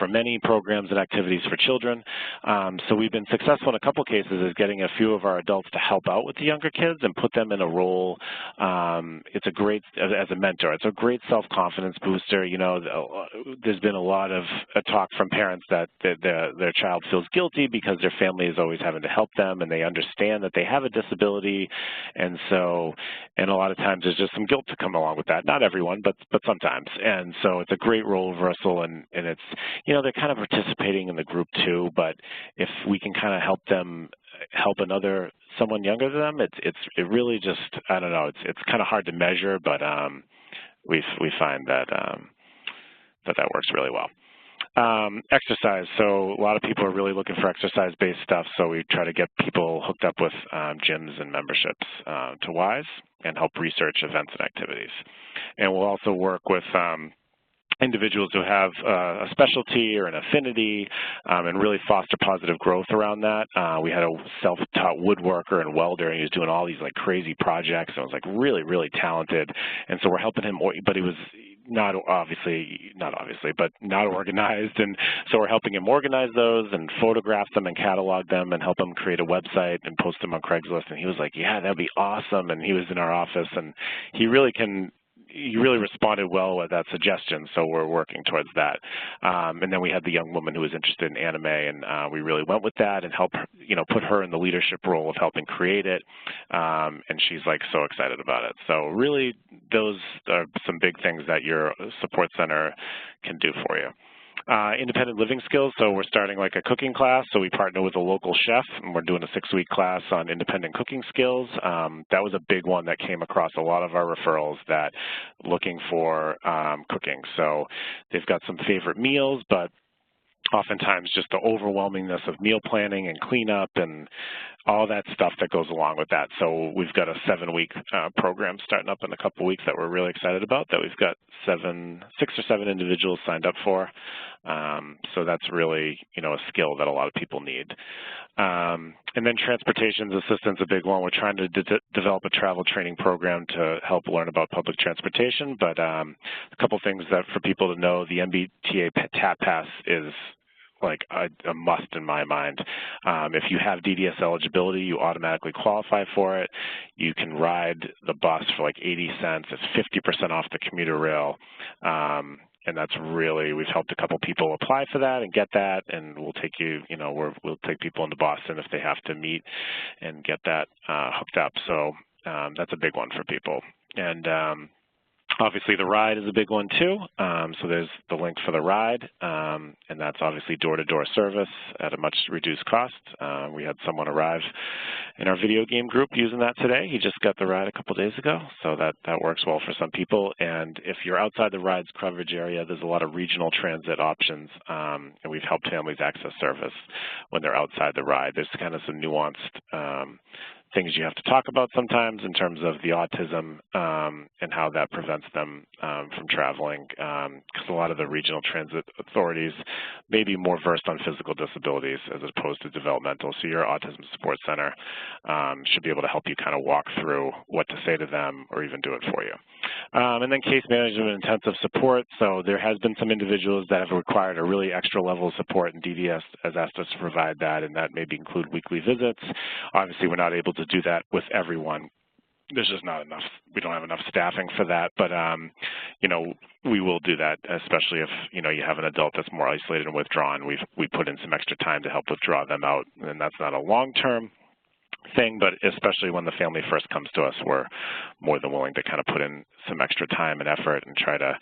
many programs and activities for children. So we've been successful in a couple cases is getting a few of our adults to help out with the younger kids and put them in a role. It's a great, as a mentor, it's a great self-confidence booster. There's been a lot of talk from parents that their child feels guilty because their family is always having to help them, and they understand that they have a disability. And a lot of times there's just some guilt to come along with that. Not everyone, but sometimes. And so it's a great role reversal, and it's, they're kind of participating in the group too, but if we can kind of help them help someone younger than them, it really just, I don't know, it's kind of hard to measure, but we find that that works really well. Exercise. So a lot of people are really looking for exercise-based stuff, so we try to get people hooked up with gyms and memberships to WISE and help research events and activities. And we'll also work with individuals who have a specialty or an affinity and really foster positive growth around that. We had a self-taught woodworker and welder, and he was doing all these like crazy projects, and was like really, really talented. And so we're helping him, but he was not organized, and so we're helping him organize those and photograph them and catalog them and help him create a website and post them on Craigslist. And he was like, yeah, that'd be awesome. And he was in our office, and he really responded well with that suggestion, so we're working towards that. And then we had the young woman who was interested in anime, and we really went with that and helped, put her in the leadership role of helping create it. And she's like so excited about it. So really, those are some big things that your support center can do for you. Independent living skills, so we're starting like a cooking class, so we partner with a local chef, and we're doing a 6-week class on independent cooking skills. That was a big one that came across a lot of our referrals that looking for cooking. So they've got some favorite meals, but oftentimes just the overwhelmingness of meal planning and cleanup and all that stuff that goes along with that. So we've got a 7-week program starting up in a couple weeks that we're really excited about, that we've got 6 or 7 individuals signed up for. So that's really, a skill that a lot of people need. And then transportation assistance, a big one. We're trying to develop a travel training program to help learn about public transportation, but a couple things that for people to know, the MBTA TAP Pass is like a must in my mind. If you have DDS eligibility, you automatically qualify for it. You can ride the bus for like 80 cents. It's 50% off the commuter rail. And that's really, we've helped a couple people apply for that and get that, and we'll take we'll take people into Boston if they have to meet and get that hooked up. So that's a big one for people. And obviously the ride is a big one too. So there's the link for the ride, and that's obviously door-to-door service at a much reduced cost. We had someone arrive in our video game group using that today. He just got the ride a couple days ago, so that works well for some people. And if you're outside the ride's coverage area, there's a lot of regional transit options, and we've helped families access service when they're outside the ride. There's kind of some nuanced things you have to talk about sometimes in terms of the autism and how that prevents them from traveling, because a lot of the regional transit authorities may be more versed on physical disabilities as opposed to developmental. So your Autism Support Center should be able to help you kind of walk through what to say to them or even do it for you. And then case management and intensive support. So there has been some individuals that have required a really extra level of support, and DDS has asked us to provide that, and that maybe include weekly visits. Obviously, we're not able to do that with everyone. There's just not enough, we don't have enough staffing for that, but we will do that, especially if you have an adult that's more isolated and withdrawn. We put in some extra time to help withdraw them out, and that's not a long-term thing, but especially when the family first comes to us, we're more than willing to kind of put in some extra time and effort and try to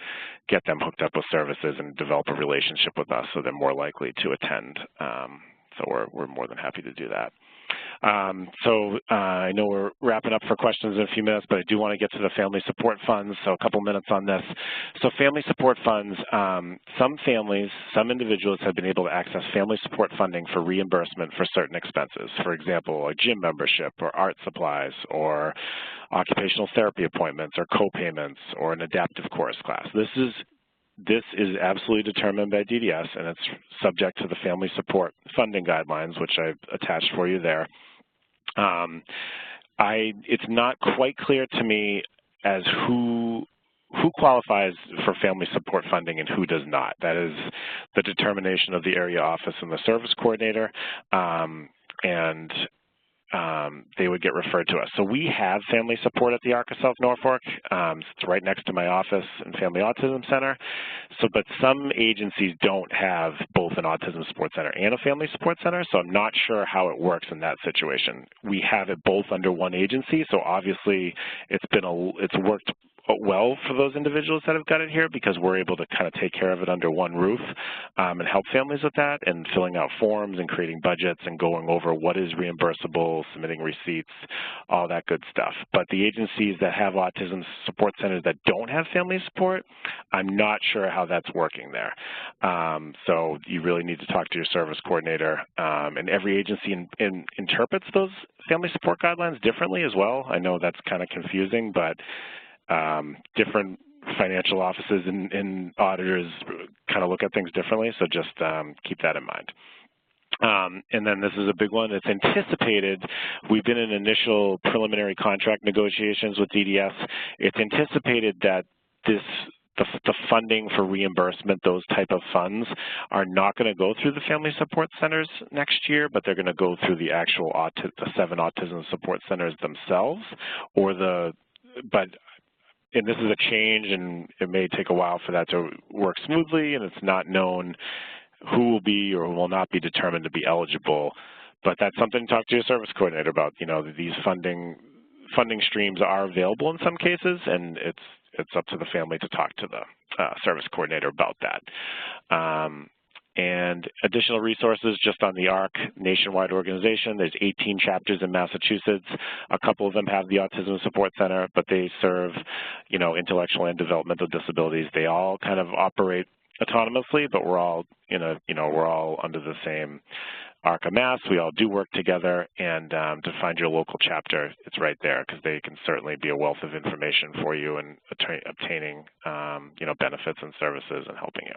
get them hooked up with services and develop a relationship with us so they're more likely to attend. So we're more than happy to do that. I know we're wrapping up for questions in a few minutes, but I do want to get to the family support funds, so a couple minutes on this. So family support funds, some individuals have been able to access family support funding for reimbursement for certain expenses. For example, a gym membership or art supplies or occupational therapy appointments or co-payments or an adaptive course class. This is absolutely determined by DDS, and it's subject to the family support funding guidelines, which I've attached for you there. It's not quite clear to me as who qualifies for family support funding and who does not. That is the determination of the area office and the service coordinator, and they would get referred to us. So we have family support at the ARC of South Norfolk. It's right next to my office and Family Autism Center. But some agencies don't have both an Autism Support Center and a Family Support Center, so I'm not sure how it works in that situation. We have it both under one agency, so obviously it's worked well for those individuals that have got it here, because we're able to kind of take care of it under one roof and help families with that, and filling out forms and creating budgets and going over what is reimbursable, submitting receipts, all that good stuff. But the agencies that have autism support centers that don't have family support, I'm not sure how that's working there. So you really need to talk to your service coordinator, and every agency interprets those family support guidelines differently as well. I know that's kind of confusing, but different financial offices and auditors kind of look at things differently, so just keep that in mind. And then this is a big one. It's anticipated, we've been in initial preliminary contract negotiations with DDS. It's anticipated that the funding for reimbursement, those type of funds, are not going to go through the family support centers next year, but they're going to go through the actual the 7 autism support centers themselves, and this is a change, and it may take a while for that to work smoothly, and it's not known who will be or who will not be determined to be eligible. But that's something to talk to your service coordinator about. These funding streams are available in some cases, and it's up to the family to talk to the service coordinator about that. And additional resources just on the ARC nationwide organization. There's 18 chapters in Massachusetts. A couple of them have the Autism Support Center, but they serve, intellectual and developmental disabilities. They all kind of operate autonomously, but we're all we're all under the same ARC of Mass. We all do work together, and to find your local chapter, it's right there because they can certainly be a wealth of information for you in obtaining benefits and services and helping you.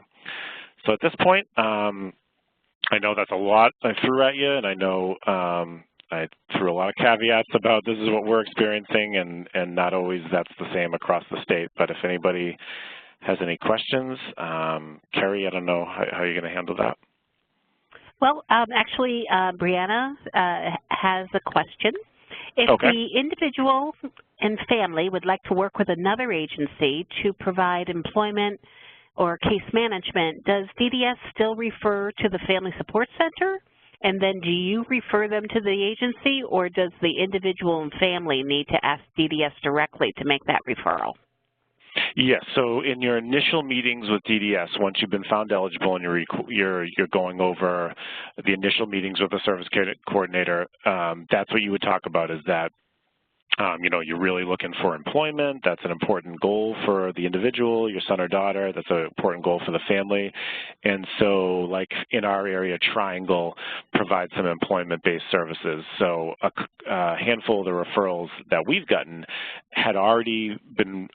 So at this point, I know that's a lot I threw at you, and I know I threw a lot of caveats about this is what we're experiencing, and not always that's the same across the state. But if anybody has any questions, Carrie, I don't know how you're going to handle that. Well, actually, Brianna has a question. If the individual and family would like to work with another agency to provide employment or case management, does DDS still refer to the Family Support Center? And then do you refer them to the agency, or does the individual and family need to ask DDS directly to make that referral? Yes, so in your initial meetings with DDS, once you've been found eligible and you're going over the initial meetings with the service coordinator, that's what you would talk about, is that you're really looking for employment. That's an important goal for the individual, your son or daughter. That's an important goal for the family. And so, like in our area, Triangle provides some employment-based services. So a handful of the referrals that we've gotten had already been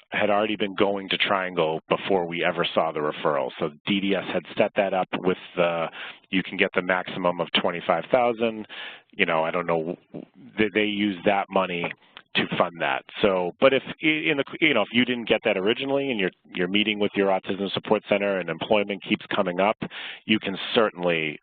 going to Triangle before we ever saw the referral. So DDS had set that up with you can get the maximum of $25,000. I don't know, they use that money to fund that. So, but if if you didn't get that originally and you're meeting with your Autism Support Center and employment keeps coming up, you can certainly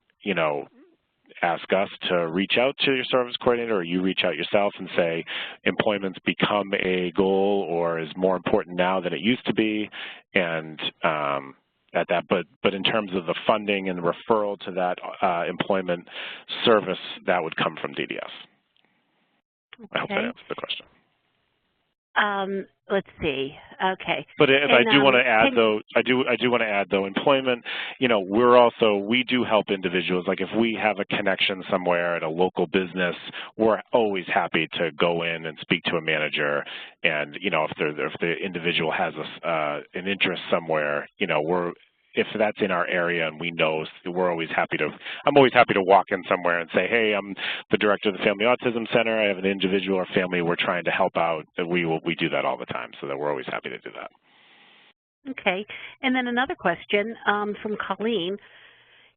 ask us to reach out to your service coordinator, or you reach out yourself and say employment's become a goal or is more important now than it used to be, and but in terms of the funding and the referral to that employment service, that would come from DDS. Okay. I hope that answers the question. Let's see. Okay. But I do want to add, though, I do want to add, though, employment, we do help individuals. Like if we have a connection somewhere at a local business, we're always happy to go in and speak to a manager. And, if the individual has an interest somewhere, if that's in our area and we know, we're always happy to, I'm always happy to walk in somewhere and say, hey, I'm the director of the Family Autism Center. I have an individual or family we're trying to help out. We do that all the time, so that we're always happy to do that. Okay. And then another question from Colleen.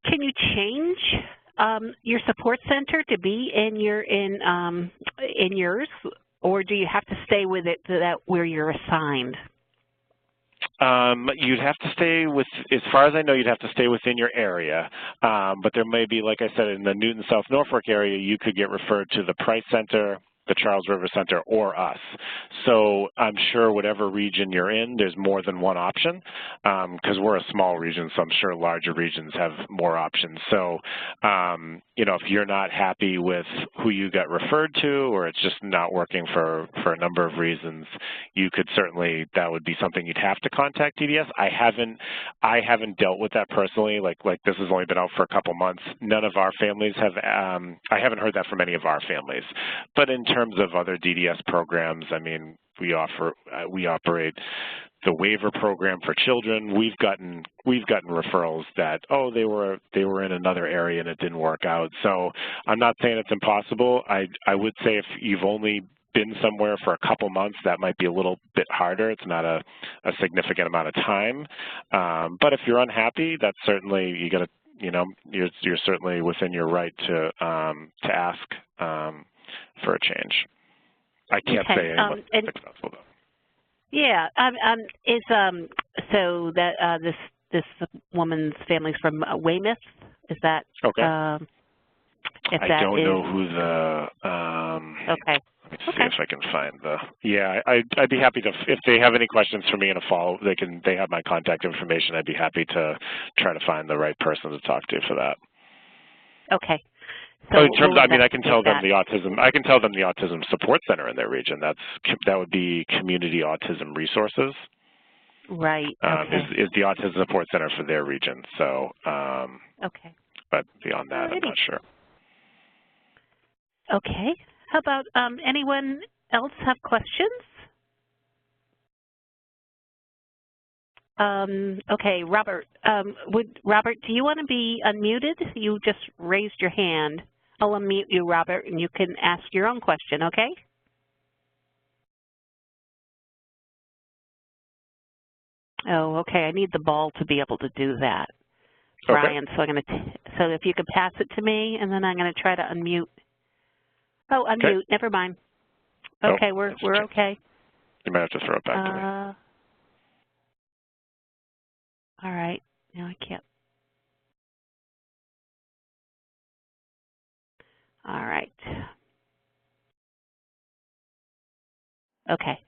Can you change your support center to be in yours, or do you have to stay with it where you're assigned? You'd have to stay with, as far as I know, you'd have to stay within your area. But there may be, like I said, in the Newton South Norfolk area, you could get referred to the Price Center, the Charles River Center, or us. So I'm sure whatever region you're in, there's more than one option, because we're a small region, so I'm sure larger regions have more options. So, if you're not happy with who you got referred to, or it's just not working for a number of reasons, you could certainly, that would be something you'd have to contact DDS. I haven't dealt with that personally. Like this has only been out for a couple months. None of our families have, I haven't heard that from any of our families. But in terms of other DDS programs, I mean, we operate the waiver program for children. We've gotten referrals that, oh, they were in another area and it didn't work out. So I'm not saying it's impossible. I would say if you've only been somewhere for a couple months, that might be a little bit harder. It's not a significant amount of time. But if you're unhappy, that's certainly, you got to, you're certainly within your right to ask for a change. I can't say anyone's successful, though. Yeah, so that this woman's family's from Weymouth. Is that okay? If I that don't is... know who the. Okay. Let me see if I can find the. Yeah, I'd be happy to, if they have any questions for me in a follow. They have my contact information. I'd be happy to try to find the right person to talk to for that. Okay. So in terms, I mean, I can tell them the Autism Support Center in their region. That would be Community Autism Resources. Right. Okay. is the Autism Support Center for their region. So, Okay. but beyond that, Alrighty. I'm not sure. Okay. How about anyone else have questions? Okay, Robert. Robert, do you want to be unmuted? You just raised your hand. I'll unmute you, Robert, and you can ask your own question, okay? Oh, okay. I need the ball to be able to do that, Okay. Brian. So so if you could pass it to me, and then I'm going to try to unmute. Oh, unmute. Okay. Never mind. Okay, we're okay. You might have to throw it back to me. All right. No, I can't. All right. Okay.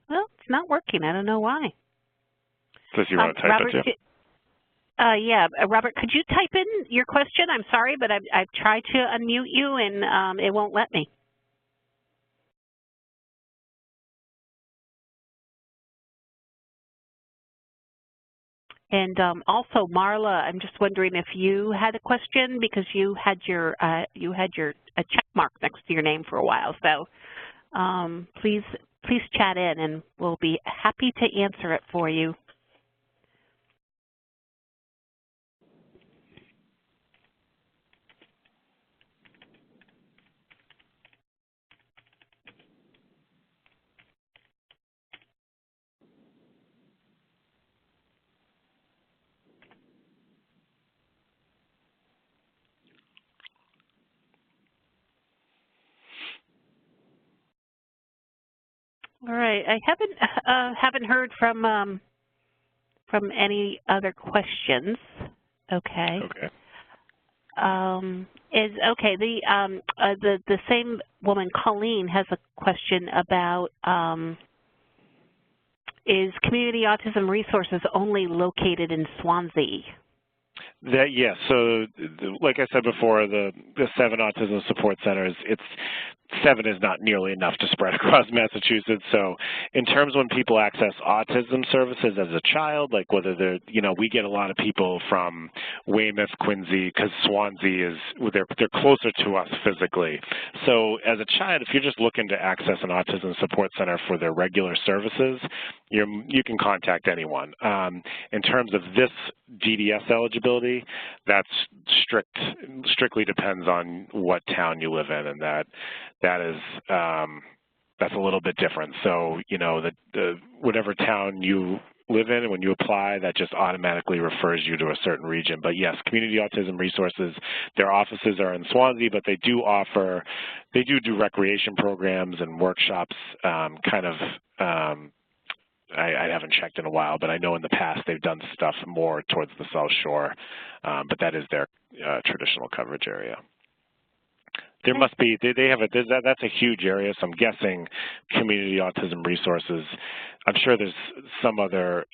Well, it's not working. I don't know why. Does you want to type Robert, it too? yeah, Robert, could you type in your question? I'm sorry, but I've tried to unmute you, and it won't let me. And also, Marla, I'm just wondering if you had a question because you had your a check mark next to your name for a while. So please chat in, and we'll be happy to answer it for you. All right, I haven't heard from any other questions. Okay. Okay. The same woman, Colleen, has a question about is Community Autism Resources only located in Swansea? Yes. So, like I said before, the 7 autism support centers, 7 is not nearly enough to spread across Massachusetts. So, in terms when people access autism services as a child, like whether they're, we get a lot of people from Weymouth, Quincy, because Swansea they're closer to us physically. So, as a child, if you're just looking to access an autism support center for their regular services, you can contact anyone. In terms of this DDS eligibility, that's strictly depends on what town you live in, and that's a little bit different. So, whatever town you live in, and when you apply, that just automatically refers you to a certain region. But yes, Community Autism Resources, their offices are in Swansea, but they do do recreation programs and workshops, I haven't checked in a while, but I know in the past they've done stuff more towards the South Shore, but that is their traditional coverage area. There must be, that's a huge area, so I'm guessing Community Autism Resources, I'm sure there's some other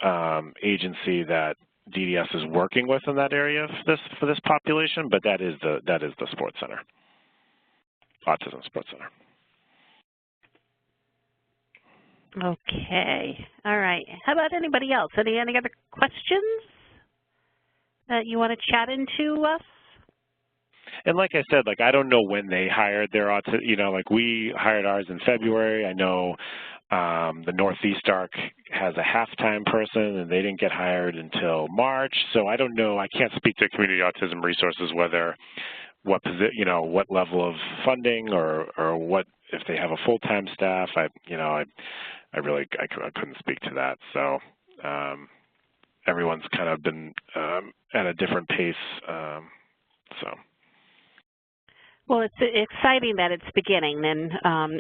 agency that DDS is working with in that area for this population, but that is the sports center, Autism Sports Center. Okay. All right. How about anybody else? Any other questions that you want to chat into us? And like I said, I don't know when they hired their we hired ours in February. I know the Northeast ARC has a half-time person, and they didn't get hired until March. So I don't know. I can't speak to Community Autism Resources what level of funding or what if they have a full-time staff. I couldn't speak to that. So everyone's kind of been at a different pace. Well, it's exciting that it's beginning, and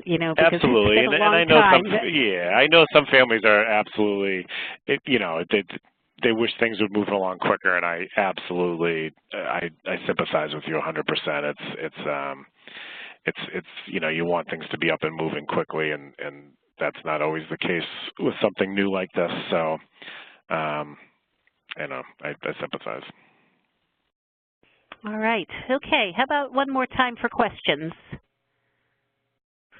because absolutely, it's been a long I know time. I know some families are absolutely, they wish things would move along quicker, and I absolutely I sympathize with you 100%. It's you want things to be up and moving quickly, and that's not always the case with something new like this. So, I sympathize. All right. Okay. How about one more time for questions?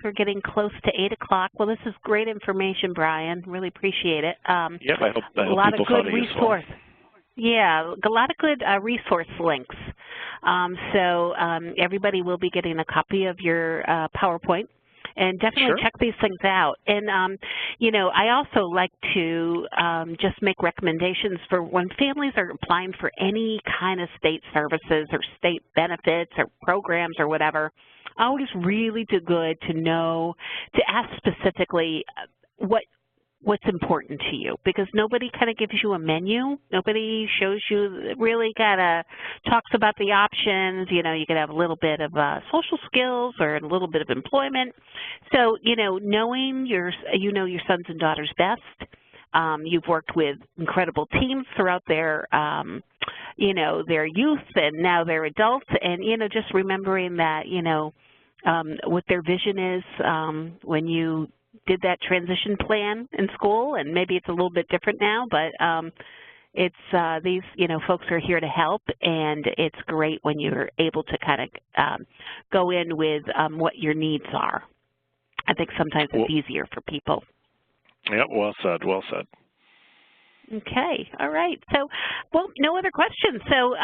we're getting close to 8 o'clock. Well, this is great information, Brian. Really appreciate it. Yep, I hope a lot people of good found it useful. Yeah, a lot of good resource links. So everybody will be getting a copy of your PowerPoint. And definitely check these things out. And, you know, I also like to just make recommendations for when families are applying for any kind of state services or state benefits or programs or whatever. Always really do good to know, to ask specifically what's important to you, because nobody kind of gives you a menu. Nobody shows you, really kind of talks about the options. You know, you could have a little bit of social skills or a little bit of employment. So, you know, knowing your sons and daughters best. You've worked with incredible teams throughout their, you know, their youth and now they're adults, and, you know, just remembering that, you know, what their vision is when you did that transition plan in school, and maybe it's a little bit different now, but it's these, you know, folks are here to help, and it's great when you're able to kind of go in with what your needs are. I think sometimes it's easier for people. Yep, well said, well said. Okay, all right. So, well, no other questions. So,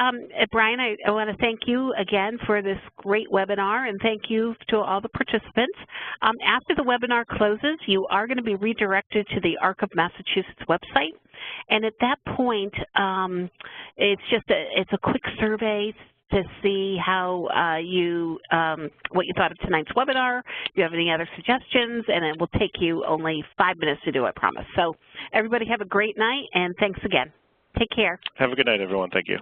Brian, I want to thank you again for this great webinar, and thank you to all the participants. After the webinar closes, you are going to be redirected to the ARC of Massachusetts website, and at that point, it's a quick survey to see how what you thought of tonight's webinar. If you have any other suggestions, and it will take you only 5 minutes to do, I promise. So everybody have a great night, and thanks again. Take care. Have a good night, everyone. Thank you.